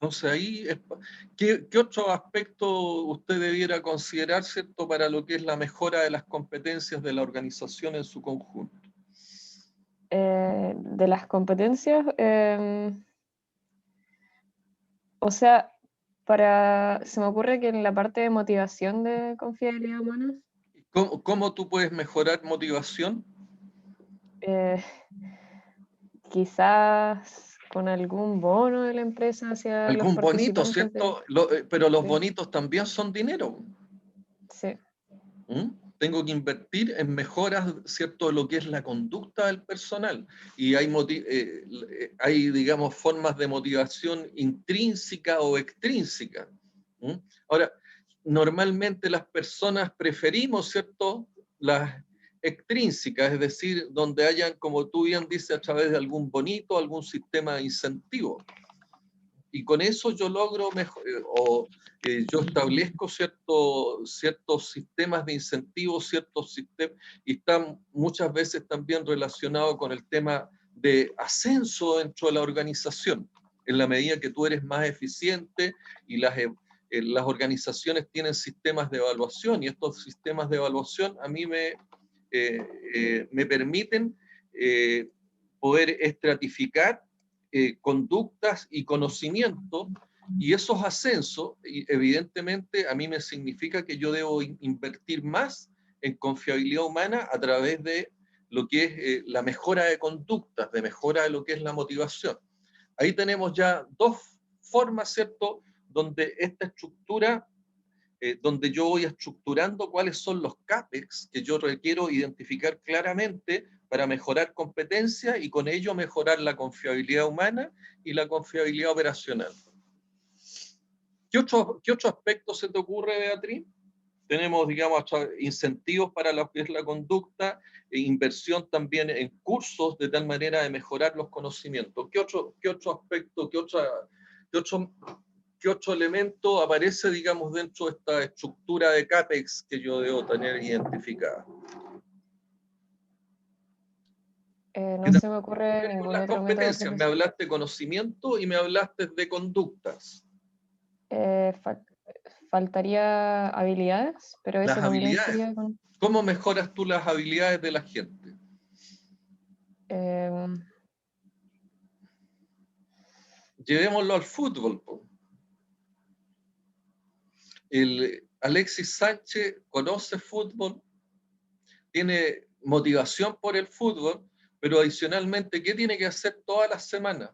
Entonces ahí, ¿qué otro aspecto usted debiera considerar, ¿cierto?, para lo que es la mejora de las competencias de la organización en su conjunto? De las competencias, o sea, se me ocurre que en la parte de motivación de confiabilidad humana, ¿Cómo tú puedes mejorar motivación? quizás con algún bono de la empresa hacia los Algún bonito, participantes. ¿cierto? Pero los Sí. bonitos también son dinero. Sí. Tengo que invertir en mejoras, ¿cierto?, de lo que es la conducta del personal. Y hay, digamos, formas de motivación intrínseca o extrínseca. Ahora, normalmente las personas preferimos, ¿cierto?, las extrínsecas, es decir, donde hayan, como tú bien dices, a través de algún bonito, algún sistema de incentivo. Y con eso yo logro yo establezco ciertos sistemas de incentivos, y están muchas veces también relacionados con el tema de ascenso dentro de la organización, en la medida que tú eres más eficiente y las organizaciones tienen sistemas de evaluación, y estos sistemas de evaluación a mí me permiten poder estratificar conductas y conocimiento, y esos ascensos, evidentemente, a mí me significa que yo debo invertir más en confiabilidad humana a través de lo que es la mejora de conductas, de mejora de lo que es la motivación. Ahí tenemos ya dos formas, ¿cierto?, donde esta estructura, donde yo voy estructurando cuáles son los CAPEX que yo requiero identificar claramente para mejorar competencia y con ello mejorar la confiabilidad humana y la confiabilidad operacional. ¿Qué otro aspecto se te ocurre, Beatriz? Tenemos, digamos, incentivos para lo que es la conducta, e inversión también en cursos de tal manera de mejorar los conocimientos. ¿Qué otro aspecto, qué otro elemento aparece, digamos, dentro de esta estructura de CAPEX que yo debo tener identificada? No se me ocurre ningún Las otro método. competencias, me hablaste de conocimiento y me hablaste de conductas. Faltaría habilidades, pero Las eso también habilidades. sería con... ¿Cómo mejoras tú las habilidades de la gente? Llevémoslo al fútbol, po. El Alexis Sánchez conoce fútbol, tiene motivación por el fútbol, pero adicionalmente, ¿qué tiene que hacer todas las semanas?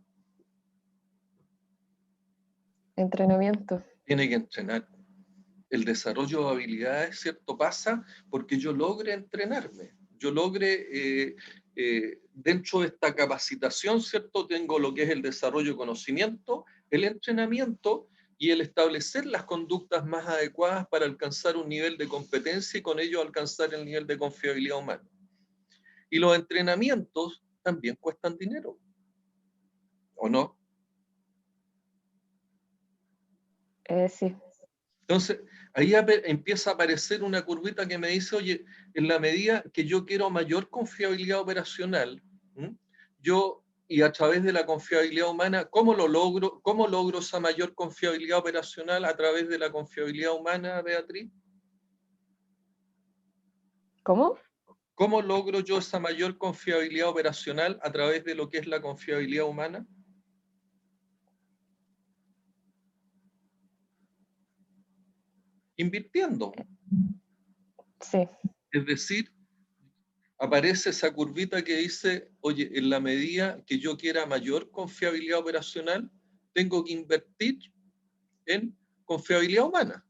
Entrenamiento. Tiene que entrenar. El desarrollo de habilidades, ¿cierto? Pasa porque yo logre entrenarme, yo logre, dentro de esta capacitación, ¿cierto? Tengo lo que es el desarrollo de conocimiento, el entrenamiento y el establecer las conductas más adecuadas para alcanzar un nivel de competencia y con ello alcanzar el nivel de confiabilidad humana. Y los entrenamientos también cuestan dinero, ¿o no? Sí. Entonces, ahí empieza a aparecer una curvita que me dice, oye, en la medida que yo quiero mayor confiabilidad operacional, yo, y a través de la confiabilidad humana, ¿cómo lo logro? ¿Cómo logro esa mayor confiabilidad operacional a través de la confiabilidad humana, Beatriz? ¿Cómo? ¿Cómo logro yo esa mayor confiabilidad operacional a través de lo que es la confiabilidad humana? Invirtiendo. Sí. Es decir, aparece esa curvita que dice, oye, en la medida que yo quiera mayor confiabilidad operacional, tengo que invertir en confiabilidad humana.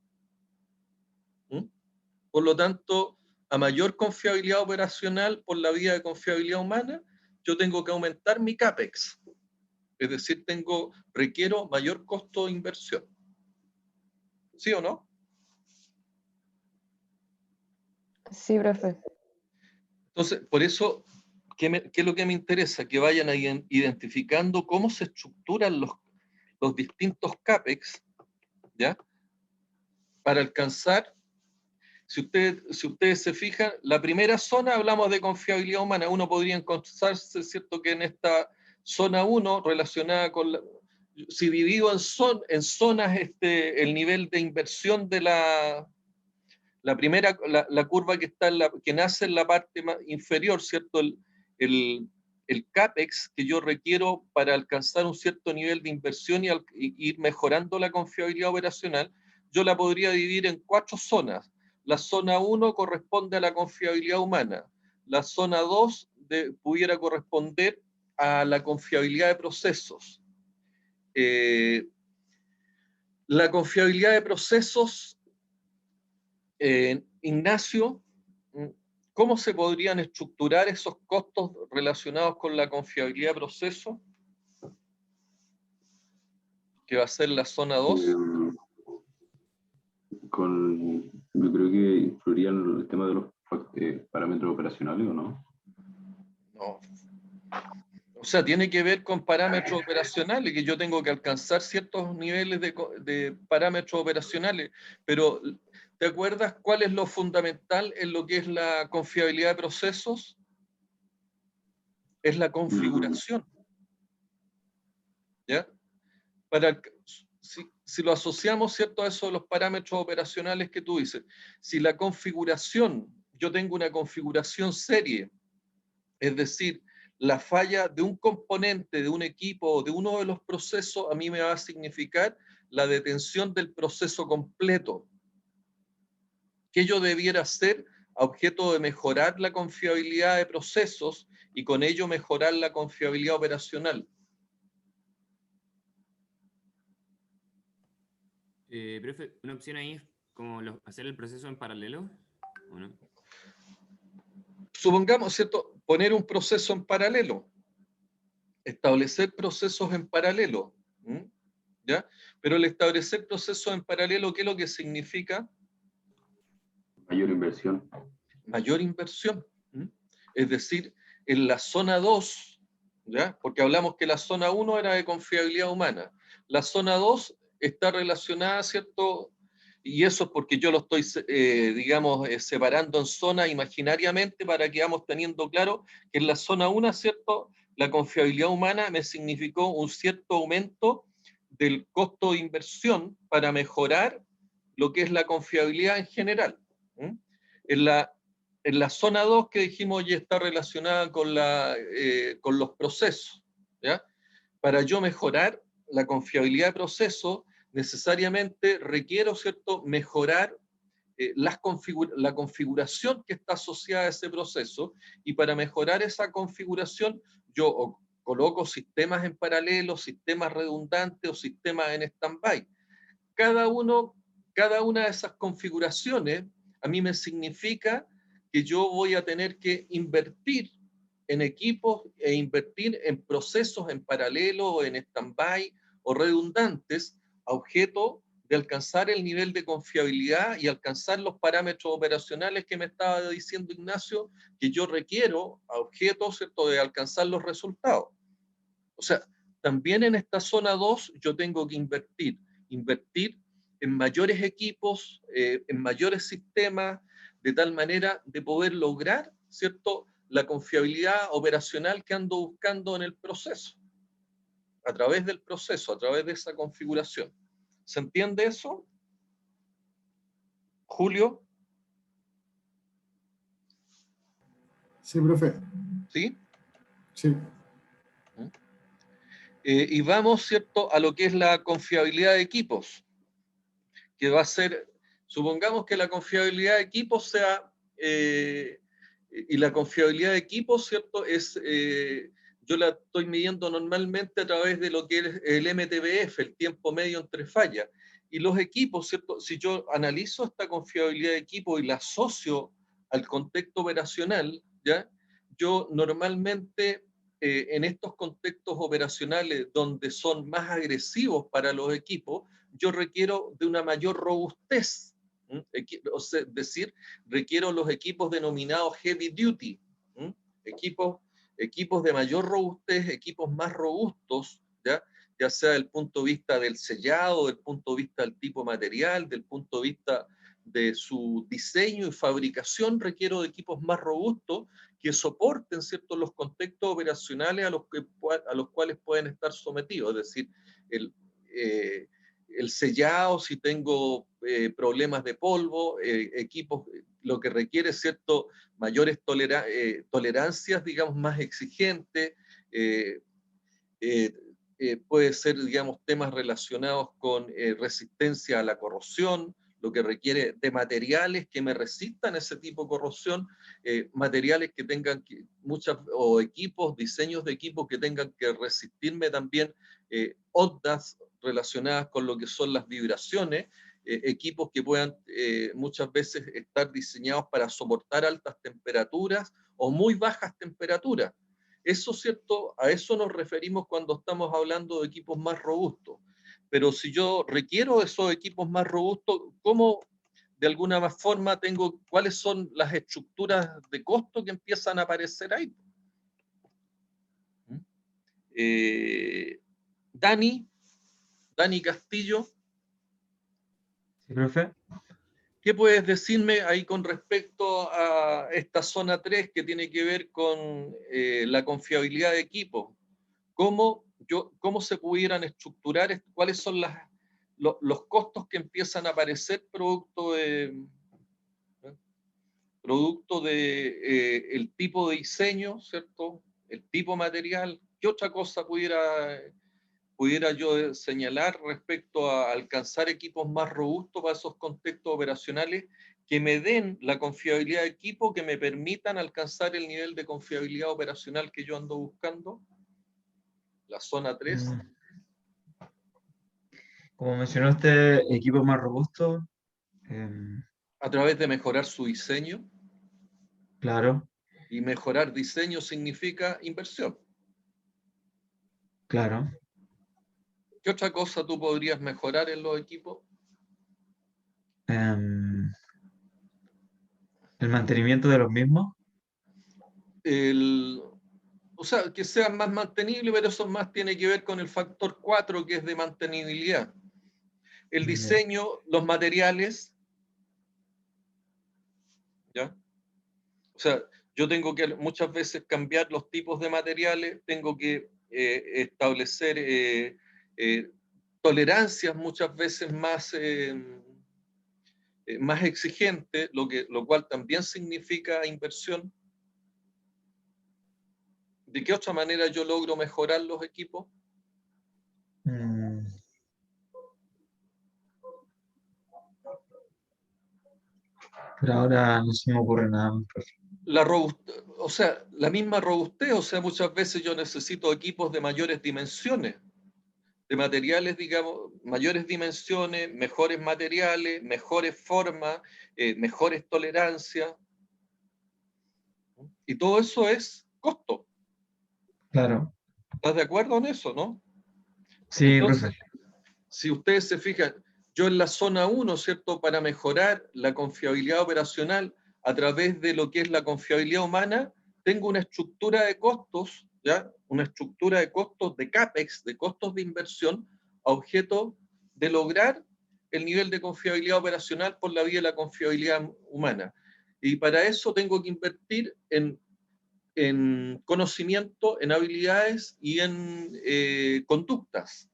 Por lo tanto, a mayor confiabilidad operacional por la vía de confiabilidad humana, yo tengo que aumentar mi CAPEX. Es decir, requiero mayor costo de inversión. ¿Sí o no? Sí, profe. Entonces, por eso, ¿qué es lo que me interesa? Que vayan identificando cómo se estructuran los distintos CAPEX, ¿ya? Para alcanzar, si ustedes se fijan, la primera zona hablamos de confiabilidad humana. Uno podría encontrarse, ¿cierto?, que en esta zona 1, relacionada con si divido en zonas el nivel de inversión de la primera, la curva que está que nace en la parte inferior, ¿cierto? El CAPEX que yo requiero para alcanzar un cierto nivel de inversión y ir mejorando la confiabilidad operacional, yo la podría dividir en 4 zonas. La zona 1 corresponde a la confiabilidad humana. La zona 2 pudiera corresponder a la confiabilidad de procesos. La confiabilidad de procesos, Ignacio, ¿cómo se podrían estructurar esos costos relacionados con la confiabilidad de proceso? Que va a ser la zona 2. Yo creo que influiría en el tema de los parámetros operacionales, ¿o no? No. O sea, tiene que ver con parámetros operacionales, que yo tengo que alcanzar ciertos niveles de parámetros operacionales, pero ¿te acuerdas cuál es lo fundamental en lo que es la confiabilidad de procesos? Es la configuración. ¿Ya? Si lo asociamos, ¿cierto?, a eso de los parámetros operacionales que tú dices, si la configuración, yo tengo una configuración serie, es decir, la falla de un componente, de un equipo o de uno de los procesos, a mí me va a significar la detención del proceso completo. ¿Qué yo debiera hacer a objeto de mejorar la confiabilidad de procesos y con ello mejorar la confiabilidad operacional? Profe, una opción ahí es como hacer el proceso en paralelo, ¿o no? Supongamos, ¿cierto?, poner un proceso en paralelo, establecer procesos en paralelo, ¿ya? Pero el establecer procesos en paralelo, ¿qué es lo que significa? Mayor inversión. Mayor inversión. Es decir, en la zona 2, ¿ya? Porque hablamos que la zona 1 era de confiabilidad humana. La zona 2 está relacionada, ¿cierto? Y eso es porque yo lo estoy, digamos, separando en zonas imaginariamente para que vamos teniendo claro que en la zona 1, ¿cierto?, la confiabilidad humana me significó un cierto aumento del costo de inversión para mejorar lo que es la confiabilidad en general. En la zona 2 que dijimos ya está relacionada con los procesos, ¿ya? Para yo mejorar la confiabilidad de proceso, necesariamente requiero, ¿cierto?, mejorar la configuración que está asociada a ese proceso, y para mejorar esa configuración yo coloco sistemas en paralelo, sistemas redundantes o sistemas en stand-by. Cada una de esas configuraciones a mí me significa que yo voy a tener que invertir en equipos e invertir en procesos en paralelo o en stand-by o redundantes a objeto de alcanzar el nivel de confiabilidad y alcanzar los parámetros operacionales que me estaba diciendo Ignacio, que yo requiero a objeto, ¿cierto?, de alcanzar los resultados. O sea, también en esta zona 2 yo tengo que invertir en mayores equipos, en mayores sistemas, de tal manera de poder lograr, ¿cierto?, la confiabilidad operacional que ando buscando en el proceso, a través del proceso, a través de esa configuración. ¿Se entiende eso? Julio. Sí, profe. ¿Sí? Sí. Y vamos, ¿cierto?, a lo que es la confiabilidad de equipos, que va a ser, supongamos que la confiabilidad de equipos sea, y la confiabilidad de equipos, ¿cierto?, es, yo la estoy midiendo normalmente a través de lo que es el MTBF, el tiempo medio entre fallas. Y los equipos, ¿cierto?, si yo analizo esta confiabilidad de equipo y la asocio al contexto operacional, ¿ya?, yo normalmente en estos contextos operacionales donde son más agresivos para los equipos, yo requiero de una mayor robustez, o sea, es decir, requiero los equipos denominados heavy duty, equipos de mayor robustez, equipos más robustos, ya sea del punto de vista del sellado, del punto de vista del tipo material, del punto de vista de su diseño y fabricación, requiero de equipos más robustos que soporten, ¿cierto?, los contextos operacionales a los cuales pueden estar sometidos, es decir, el sellado, si tengo problemas de polvo, equipos, lo que requiere, ¿cierto?, mayores tolerancias, digamos, más exigentes, puede ser, digamos, temas relacionados con resistencia a la corrosión, lo que requiere de materiales que me resistan ese tipo de corrosión, materiales que tengan o equipos, diseños de equipos que tengan que resistirme también ondas relacionadas con lo que son las vibraciones, equipos que puedan muchas veces estar diseñados para soportar altas temperaturas o muy bajas temperaturas. Eso, ¿cierto? A eso nos referimos cuando estamos hablando de equipos más robustos. Pero si yo requiero esos equipos más robustos, ¿cómo de alguna forma cuáles son las estructuras de costo que empiezan a aparecer ahí? Dani Castillo. Sí, profe. ¿Qué puedes decirme ahí con respecto a esta zona 3 que tiene que ver con la confiabilidad de equipo? ¿Cómo se pudieran estructurar, cuáles son los costos que empiezan a aparecer producto de el tipo de diseño, ¿cierto? El tipo material. ¿Qué otra cosa pudiera yo señalar respecto a alcanzar equipos más robustos para esos contextos operacionales que me den la confiabilidad de equipo, que me permitan alcanzar el nivel de confiabilidad operacional que yo ando buscando? La zona 3. Como mencionó este equipo más robusto, A través de mejorar su diseño. claro. Y mejorar diseño significa inversión. Claro. ¿Qué otra cosa tú podrías mejorar en los equipos? El mantenimiento de los mismos. O sea, que sean más mantenibles, pero eso más tiene que ver con el factor 4, que es de mantenibilidad. El diseño, los materiales, ¿ya? O sea, yo tengo que muchas veces cambiar los tipos de materiales, tengo que establecer tolerancias muchas veces más exigentes, lo cual también significa inversión. ¿De qué otra manera yo logro mejorar los equipos? Mm, Por ahora no se me ocurre nada más, profe. O sea, la misma robustez, o sea, muchas veces yo necesito equipos de mayores dimensiones, de materiales, digamos, mayores dimensiones, mejores materiales, mejores formas, mejores tolerancias, y todo eso es costo. Claro. ¿Estás de acuerdo en eso, no? Sí, Entonces, profe. si ustedes se fijan, yo en la zona 1, ¿cierto? Para mejorar la confiabilidad operacional a través de lo que es la confiabilidad humana, tengo una estructura de costos, ¿ya? Una estructura de costos de CAPEX, de costos de inversión, a objeto de lograr el nivel de confiabilidad operacional por la vía de la confiabilidad humana. Y para eso tengo que invertir en conocimiento, en habilidades y en conductas.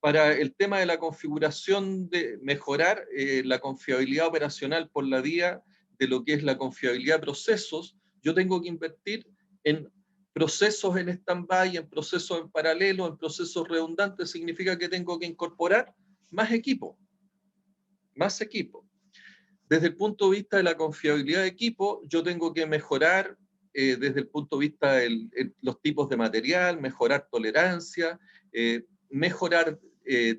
Para el tema de la configuración, de mejorar la confiabilidad operacional por la vía de lo que es la confiabilidad de procesos, yo tengo que invertir en procesos en stand-by, en procesos en paralelo, en procesos redundantes. Significa que tengo que incorporar más equipo, más equipo. Desde el punto de vista de la confiabilidad de equipo, yo tengo que mejorar desde el punto de vista de los tipos de material, mejorar tolerancia, mejorar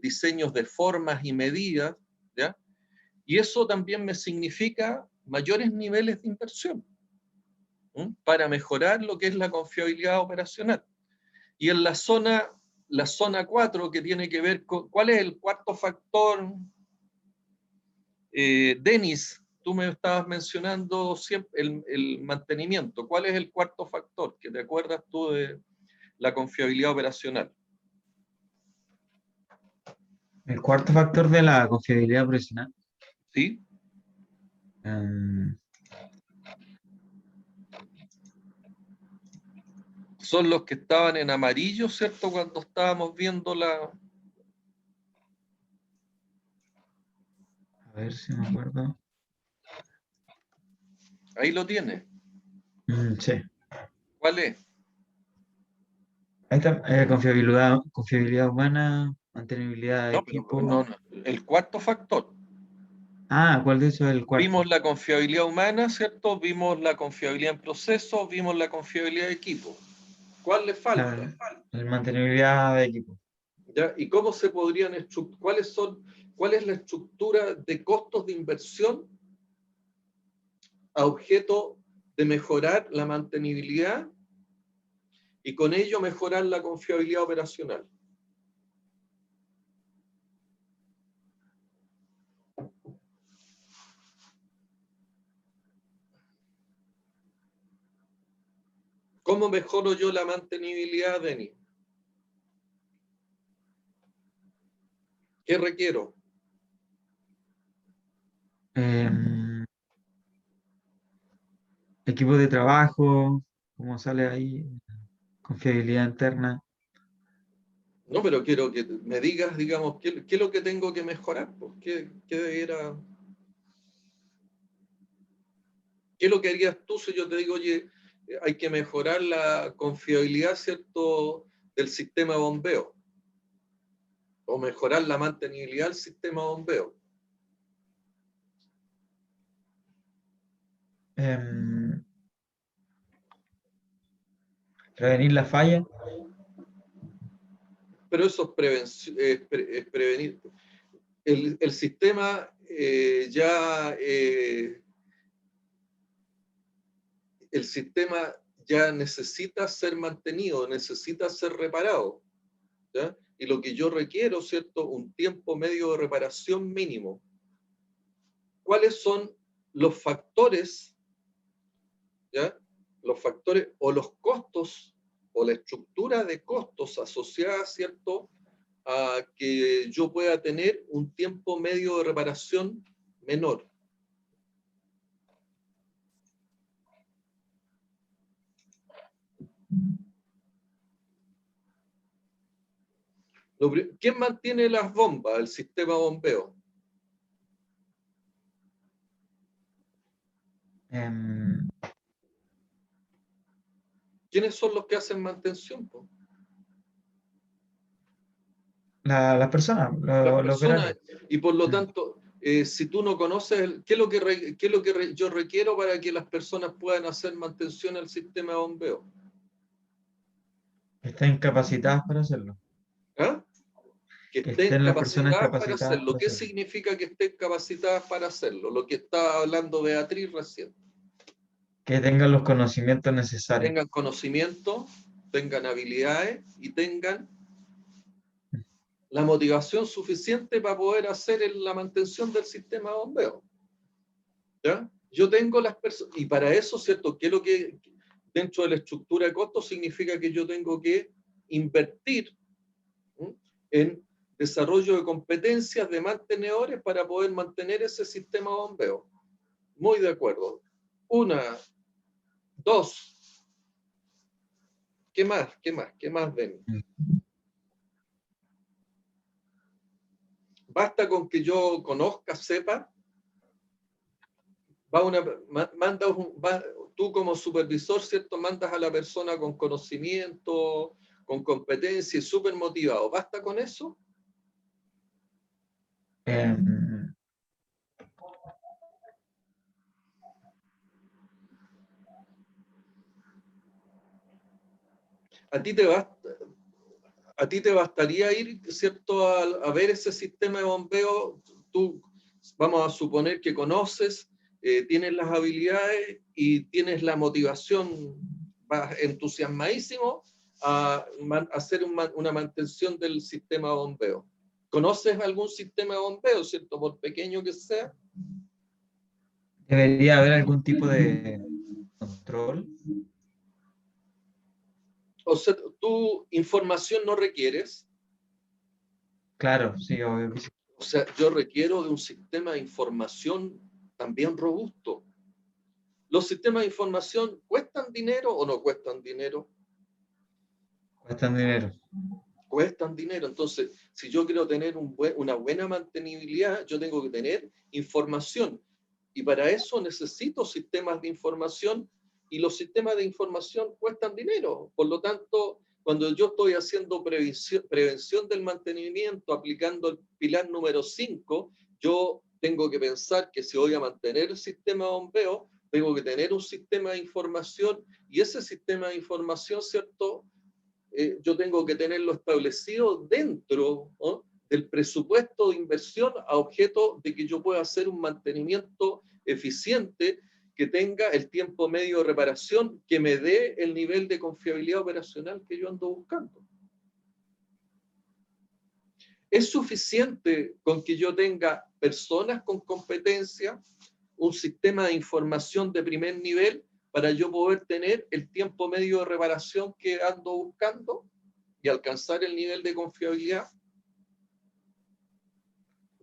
diseños de formas y medidas, ¿ya? Y eso también me significa mayores niveles de inversión, ¿m? Para mejorar lo que es la confiabilidad operacional. Y en la zona 4, que tiene que ver con, ¿cuál es el cuarto factor? Denis, tú me estabas mencionando siempre el mantenimiento. ¿Cuál es el cuarto factor que te acuerdas tú de la confiabilidad operacional? El cuarto factor de la confiabilidad profesional. ¿Sí? em, Son los que estaban en amarillo, ¿cierto? Cuando estábamos viendo la... a ver si me acuerdo. Ahí lo tienes. Sí. ¿Cuál es? Ahí está, confiabilidad humana, mantenibilidad de No, pero equipo. no. El cuarto factor. Ah, ¿cuál de esos es el cuarto? Vimos la confiabilidad humana, ¿cierto? Vimos la confiabilidad en procesos, vimos la confiabilidad de equipo. ¿Cuál le falta? Claro, el mantenibilidad de equipo. ¿Ya? ¿Y cómo se podrían cuál es la estructura de costos de inversión a objeto de mejorar la mantenibilidad y con ello mejorar la confiabilidad operacional? ¿Cómo mejoro yo la mantenibilidad, Denis? ¿Qué requiero? Em, Equipo de trabajo, ¿cómo sale ahí? Confiabilidad interna. No, pero quiero que me digas, digamos, qué es lo que tengo que mejorar. Pues, ¿qué es lo que harías tú si yo te digo, oye, hay que mejorar la confiabilidad, ¿cierto?, del sistema de bombeo, o mejorar la mantenibilidad del sistema de bombeo? Em, Prevenir la falla. Pero eso es, es prevenir. El sistema el sistema ya necesita ser mantenido, necesita ser reparado, ¿ya? Y lo que yo requiero, ¿cierto?, un tiempo medio de reparación mínimo. ¿Cuáles son los factores, ¿ya? Los factores o los costos o la estructura de costos asociada, ¿cierto?, a que yo pueda tener un tiempo medio de reparación menor. ¿Quién mantiene las bombas, el sistema de bombeo? em, ¿Quiénes son los que hacen mantención, po? las personas, las los personas, operarios. y por lo Mm. tanto, si tú no conoces qué es lo que, yo requiero para que las personas puedan hacer mantención al sistema de bombeo. Estén capacitadas para hacerlo. ¿Ah? Que Que estén estén las personas capacitadas para capacitadas hacerlo. para ¿Qué hacerlo. significa que estén capacitadas para hacerlo? Lo que estaba hablando Beatriz recién. Que tengan los conocimientos necesarios. Tengan conocimiento, tengan habilidades y tengan la motivación suficiente para poder hacer la mantención del sistema de bombeo. ¿Ya? Yo tengo las personas, y para eso, ¿cierto? ¿Qué es lo que dentro de la estructura de costos significa? Que yo tengo que invertir, ¿m?, en desarrollo de competencias de mantenedores para poder mantener ese sistema de bombeo. Muy de acuerdo. Una, dos. ¿Qué más? ¿Qué más? ¿Qué más ven? Basta con que yo conozca, sepa. Tú como supervisor, ¿cierto? Mandas a la persona con conocimiento, con competencia y súper motivado. ¿Basta con eso? Em, A ti te bastaría ir, ¿cierto? A ver ese sistema de bombeo. Tú, vamos a suponer que conoces, tienes las habilidades y tienes la motivación, vas entusiasmadísimo a hacer una mantención del sistema de bombeo. ¿Conoces algún sistema de bombeo, cierto? Por pequeño que sea. Debería haber algún tipo de control. O sea, tú información no requieres. Claro, sí, obvio que sí. O sea, yo requiero de un sistema de información también robusto. ¿Los sistemas de información cuestan dinero o no cuestan dinero? Cuestan dinero. Cuestan dinero. Entonces, si yo quiero tener una buena mantenibilidad, yo tengo que tener información. Y para eso necesito sistemas de información, y los sistemas de información cuestan dinero. Por lo tanto, cuando yo estoy haciendo prevención del mantenimiento, aplicando el pilar número 5, yo tengo que pensar que si voy a mantener el sistema de bombeo, tengo que tener un sistema de información, y ese sistema de información, ¿cierto? Yo tengo que tenerlo establecido dentro, ¿no?, del presupuesto de inversión, a objeto de que yo pueda hacer un mantenimiento eficiente que tenga el tiempo medio de reparación que me dé el nivel de confiabilidad operacional que yo ando buscando. ¿Es suficiente con que yo tenga personas con competencia, un sistema de información de primer nivel, para yo poder tener el tiempo medio de reparación que ando buscando y alcanzar el nivel de confiabilidad?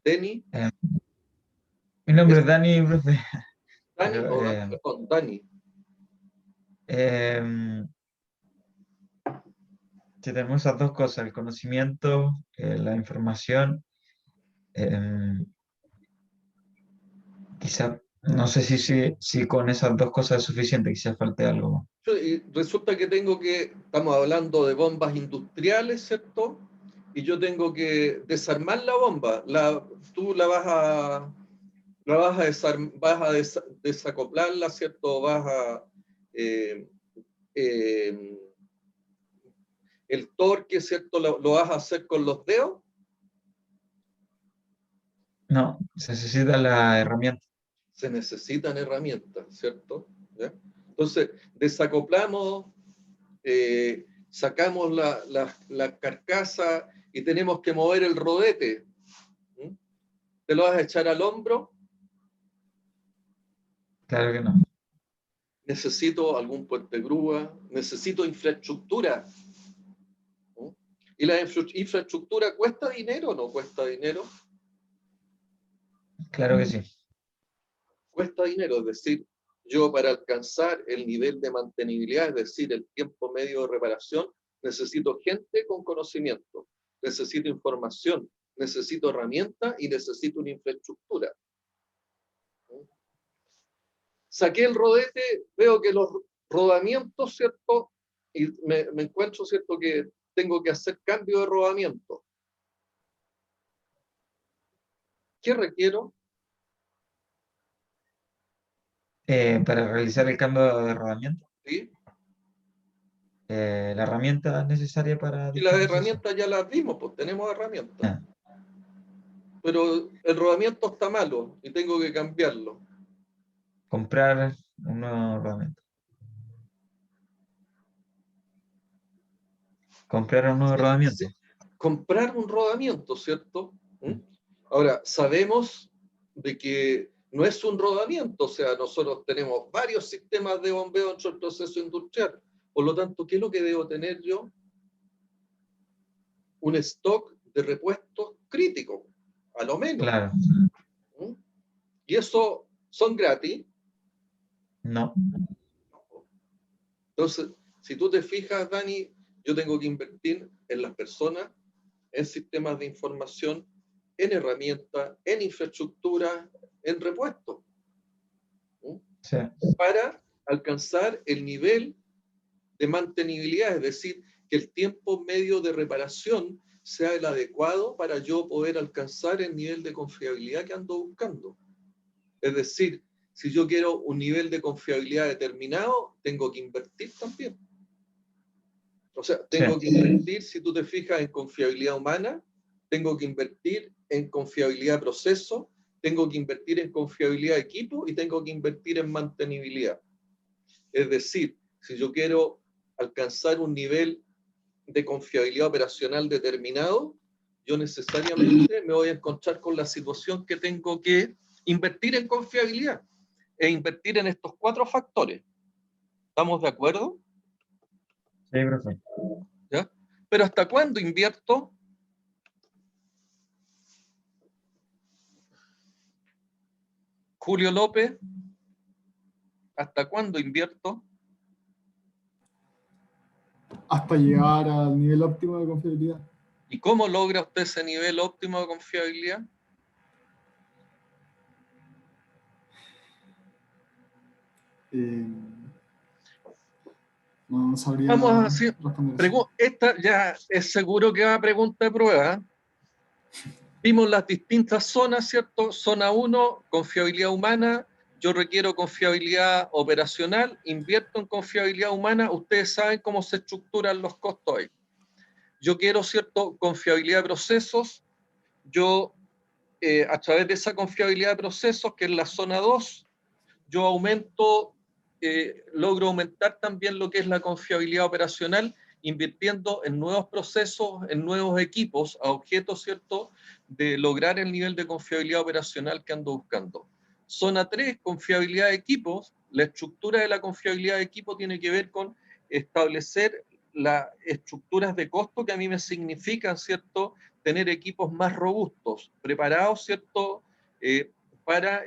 ¿Dani? Mi nombre es Dani, profe. ¿Dani Pero, o perdón, Dani? si tenemos esas dos cosas, el conocimiento, la información, quizá, no sé si con esas dos cosas es suficiente, quizás falte algo más. Y resulta que estamos hablando de bombas industriales, ¿cierto? Y yo tengo que desarmar la bomba. Tú vas a desacoplarla, ¿cierto? Eh, el torque, ¿cierto? Lo vas a hacer con los dedos. No, se necesita la herramienta. Se necesitan herramientas, ¿cierto? ¿Ya? Entonces, desacoplamos, sacamos la carcasa y tenemos que mover el rodete. ¿Mm? ¿Te lo vas a echar al hombro? Claro que no. Necesito algún puente grúa, necesito infraestructura. ¿Mm? ¿Y la infraestructura cuesta dinero o no cuesta dinero? Claro que sí. Cuesta dinero, es decir, yo para alcanzar el nivel de mantenibilidad, es decir, el tiempo medio de reparación, necesito gente con conocimiento, necesito información, necesito herramientas y necesito una infraestructura. Saqué el rodete, veo que los rodamientos, ¿cierto? Y me encuentro, ¿cierto?, que tengo que hacer cambio de rodamiento. ¿Qué requiero? Para realizar el cambio de herramienta, ¿Sí? la herramienta necesaria para Y dicho las proceso. herramientas ya las vimos, pues tenemos herramientas. Ah, Pero el rodamiento está malo y tengo que cambiarlo. comprar un nuevo herramienta. Comprar un nuevo rodamiento. Comprar un rodamiento, ¿cierto? ¿Mm? Ahora, sabemos de que no es un rodamiento, o sea, nosotros tenemos varios sistemas de bombeo dentro del proceso industrial. Por lo tanto, ¿qué es lo que debo tener yo? Un stock de repuestos críticos, a lo menos. Claro, ¿Mm? Y eso son gratis. no. Entonces, si tú te fijas, Dani, yo tengo que invertir en las personas, en sistemas de información, en herramientas, en infraestructura, en repuestos, ¿no? Sí, Para alcanzar el nivel de mantenibilidad, es decir, que el tiempo medio de reparación sea el adecuado para yo poder alcanzar el nivel de confiabilidad que ando buscando. Es decir, si yo quiero un nivel de confiabilidad determinado, tengo que invertir también. O sea, tengo que invertir, si tú te fijas, en confiabilidad humana, tengo que invertir en confiabilidad proceso, tengo que invertir en confiabilidad equipo y tengo que invertir en mantenibilidad. Es decir, si yo quiero alcanzar un nivel de confiabilidad operacional determinado, yo necesariamente me voy a encontrar con la situación que tengo que invertir en confiabilidad e invertir en estos 4 factores. ¿Estamos de acuerdo? sí, profe. ¿Ya? Pero ¿hasta cuándo invierto? Julio López, ¿hasta cuándo invierto? Hasta llegar al nivel óptimo de confiabilidad. ¿Y cómo logra usted ese nivel óptimo de confiabilidad? Eh, no sabría Vamos a hacer, responder eso. esta ya es seguro que va a pregunta de prueba. Vimos las distintas zonas, ¿cierto? Zona 1, confiabilidad humana. Yo requiero confiabilidad operacional, invierto en confiabilidad humana. Ustedes saben cómo se estructuran los costos ahí. Yo quiero, ¿cierto? Confiabilidad de procesos. Yo, a través de esa confiabilidad de procesos, que es la zona 2, yo logro aumentar también lo que es la confiabilidad operacional, invirtiendo en nuevos procesos, en nuevos equipos, a objeto, ¿cierto?, de lograr el nivel de confiabilidad operacional que ando buscando. Zona 3, confiabilidad de equipos. La estructura de la confiabilidad de equipo tiene que ver con establecer las estructuras de costo que a mí me significan, ¿cierto?, tener equipos más robustos, preparados, ¿cierto?, para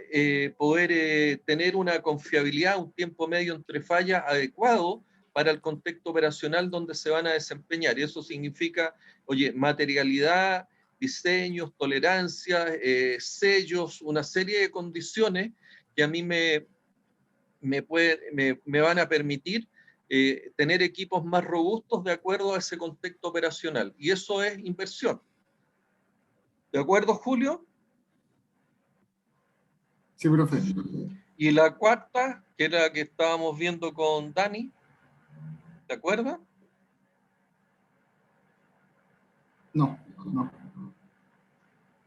poder tener una confiabilidad, un tiempo medio entre fallas adecuado para el contexto operacional donde se van a desempeñar. Y eso significa, oye, materialidad, diseños, tolerancias, sellos, una serie de condiciones que a mí me van a permitir tener equipos más robustos de acuerdo a ese contexto operacional. Y eso es inversión. ¿De acuerdo, Julio? Sí, profe. Y la cuarta, que era la que estábamos viendo con Dani, ¿te acuerdas? No, no.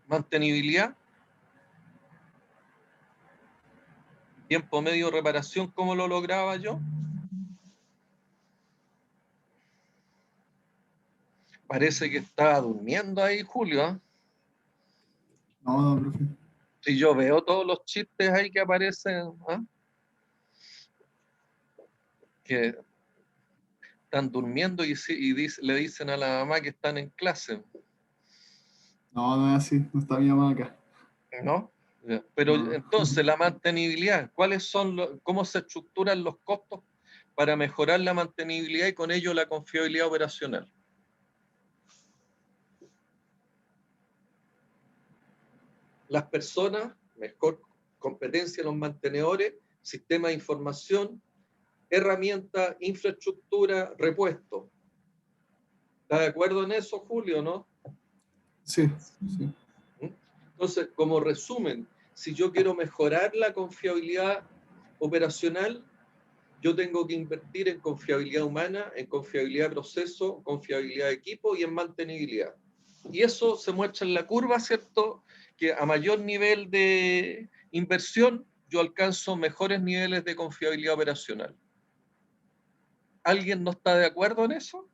Mantenibilidad. Tiempo medio de reparación, ¿cómo lo lograba yo? Parece que estaba durmiendo ahí, Julio, ¿eh? No, no, profe. Si yo veo todos los chistes ahí que aparecen, ¿eh?, que están durmiendo y le dicen a la mamá que están en clase, No, no es así. No está mi mamá acá. ¿no? Pero No. entonces, la mantenibilidad, ¿cómo se estructuran los costos para mejorar la mantenibilidad y con ello la confiabilidad operacional? Las personas, mejor competencia en los mantenedores, sistema de información, herramienta, infraestructura, repuesto. ¿Está de acuerdo en eso, Julio, no? Sí, sí. Entonces, Entonces, como resumen, si yo quiero mejorar la confiabilidad operacional, yo tengo que invertir en confiabilidad humana, en confiabilidad de proceso, confiabilidad de equipo y en mantenibilidad. Y eso se muestra en la curva, ¿cierto? Que a mayor nivel de inversión, yo alcanzo mejores niveles de confiabilidad operacional. ¿Alguien no está de acuerdo en eso?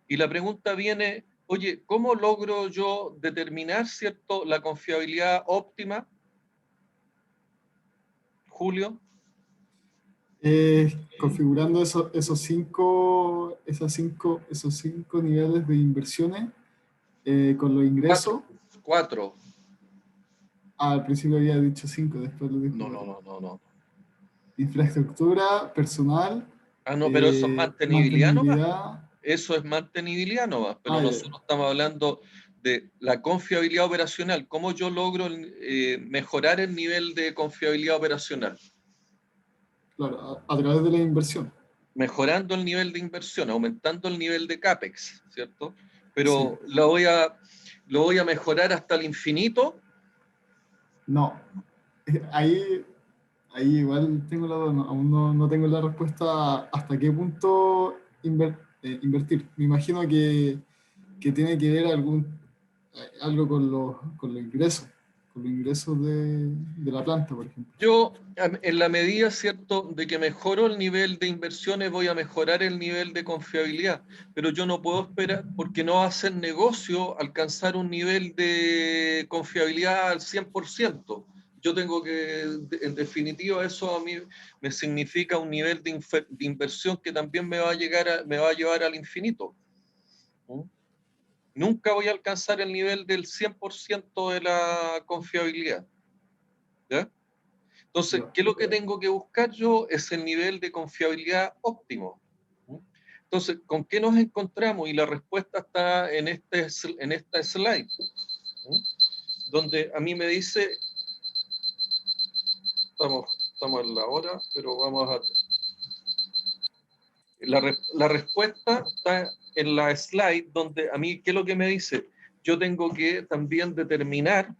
Y la pregunta viene, oye, ¿cómo logro yo determinar, ¿cierto?, la confiabilidad óptima? Julio. Configurando esos cinco niveles de inversiones con los ingresos. Cuatro. Al principio había dicho 5, después lo dijo. No. Infraestructura, personal. Ah, no, pero eso es mantenibilidad nomás. Mantenibilidad. Eso es mantenibilidad nomás, pero nosotros estamos hablando de la confiabilidad operacional. ¿Cómo yo logro mejorar el nivel de confiabilidad operacional? Claro, a través de la inversión. Mejorando el nivel de inversión, aumentando el nivel de CAPEX, ¿cierto? Pero sí. ¿Lo voy a mejorar hasta el infinito? No. Ahí igual tengo aún no tengo la respuesta hasta qué punto invertir. Me imagino que tiene que ver algo con los ingresos de la planta, por ejemplo. Yo, en la medida, ¿cierto?, de que mejoro el nivel de inversiones, voy a mejorar el nivel de confiabilidad, pero yo no puedo esperar, porque no va a ser negocio alcanzar un nivel de confiabilidad al 100%. Yo tengo que, en definitiva, eso a mí me significa un nivel de inversión que también me va a llevar al infinito. Nunca voy a alcanzar el nivel del 100% de la confiabilidad. ¿Ya? Entonces, ¿qué es lo que tengo que buscar yo? Es el nivel de confiabilidad óptimo. Entonces, ¿con qué nos encontramos? Y la respuesta está en esta slide, donde a mí me dice, estamos en la hora, pero vamos a... La respuesta está en la slide, donde a mí, ¿qué es lo que me dice? Yo tengo que también determinar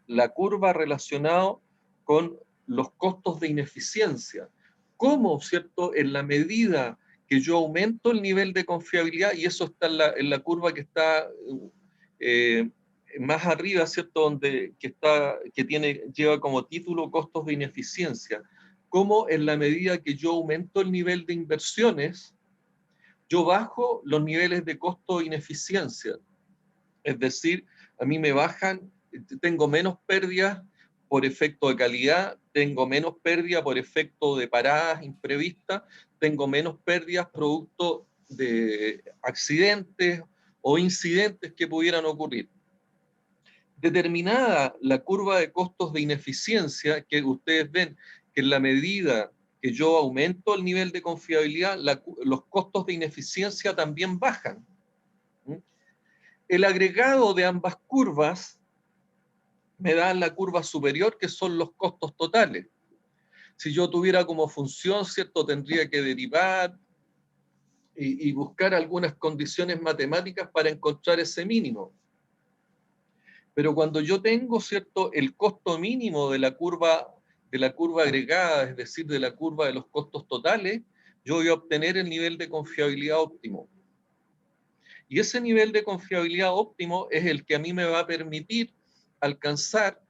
la curva relacionada con los costos de ineficiencia. ¿Cómo, cierto? En la medida que yo aumento el nivel de confiabilidad, y eso está en la curva que está más arriba, ¿cierto? Lleva como título costos de ineficiencia. Cómo en la medida que yo aumento el nivel de inversiones, yo bajo los niveles de costo de ineficiencia. Es decir, a mí me bajan, tengo menos pérdidas por efecto de calidad, tengo menos pérdida por efecto de paradas imprevistas, tengo menos pérdidas producto de accidentes o incidentes que pudieran ocurrir. Determinada la curva de costos de ineficiencia, que ustedes ven que en la medida que yo aumento el nivel de confiabilidad, los costos de ineficiencia también bajan. El agregado de ambas curvas me da la curva superior, que son los costos totales. Si yo tuviera como función, ¿cierto?, tendría que derivar y buscar algunas condiciones matemáticas para encontrar ese mínimo. Pero cuando yo tengo, ¿cierto?, el costo mínimo de la curva agregada, es decir, de la curva de los costos totales, yo voy a obtener el nivel de confiabilidad óptimo. Y ese nivel de confiabilidad óptimo es el que a mí me va a permitir alcanzar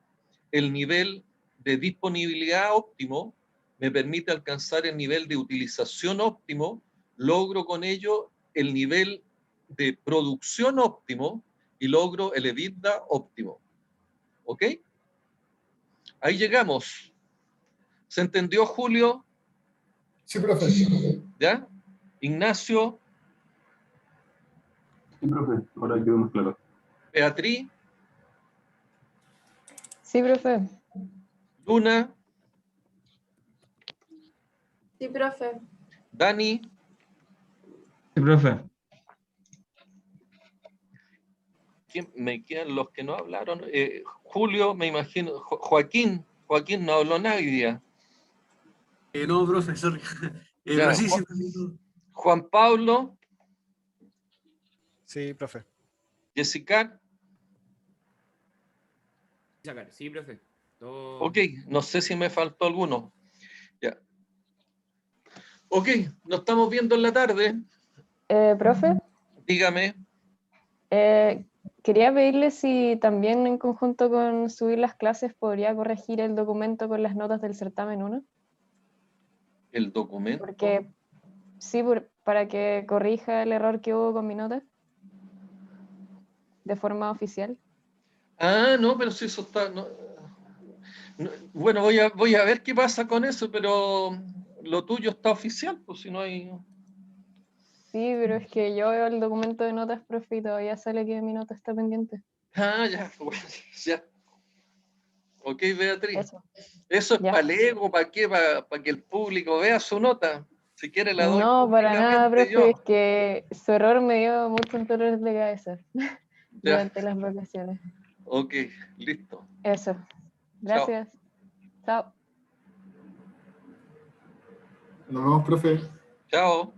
el nivel de disponibilidad óptimo, me permite alcanzar el nivel de utilización óptimo, logro con ello el nivel de producción óptimo y logro el EBITDA óptimo. ¿Ok? Ahí llegamos. ¿Se entendió, Julio? Sí, profe. ¿Ya? Ignacio. Sí, profe, ahora quedó más claro. Beatriz. Sí, profe. Luna. Sí, profe. Dani. Sí, profe. ¿Quién me quedan los que no hablaron? Julio, me imagino. Joaquín no habló nadie hoy día. No, profe, sorry. Ya, Pero sí, sí. Juan Pablo. Sí, profe. Jessica. sacar. Sí, profe. Todo... Ok, no sé si me faltó alguno. Ya. Ok, nos estamos viendo en la tarde. Profe, Dígame. quería pedirle si también en conjunto con subir las clases podría corregir el documento con las notas del certamen 1. El documento. Porque sí, para que corrija el error que hubo con mi nota de forma oficial. Ah, no, pero si eso está... bueno, voy a ver qué pasa con eso, pero lo tuyo está oficial, pues si no hay... Sí, pero es que yo veo el documento de notas, profe, y todavía sale que mi nota está pendiente. Ah, ya, bueno, ya. Ok, Beatriz. Eso, Eso es ya. para el ego, ¿para qué? Para que el público vea su nota. Si quiere la doy No, para nada, públicamente profe, es yo. que su error me dio muchos dolores de cabeza Ya, durante las vacaciones. ok, listo. Eso. Gracias. Chao. Nos vemos, profe. Chao.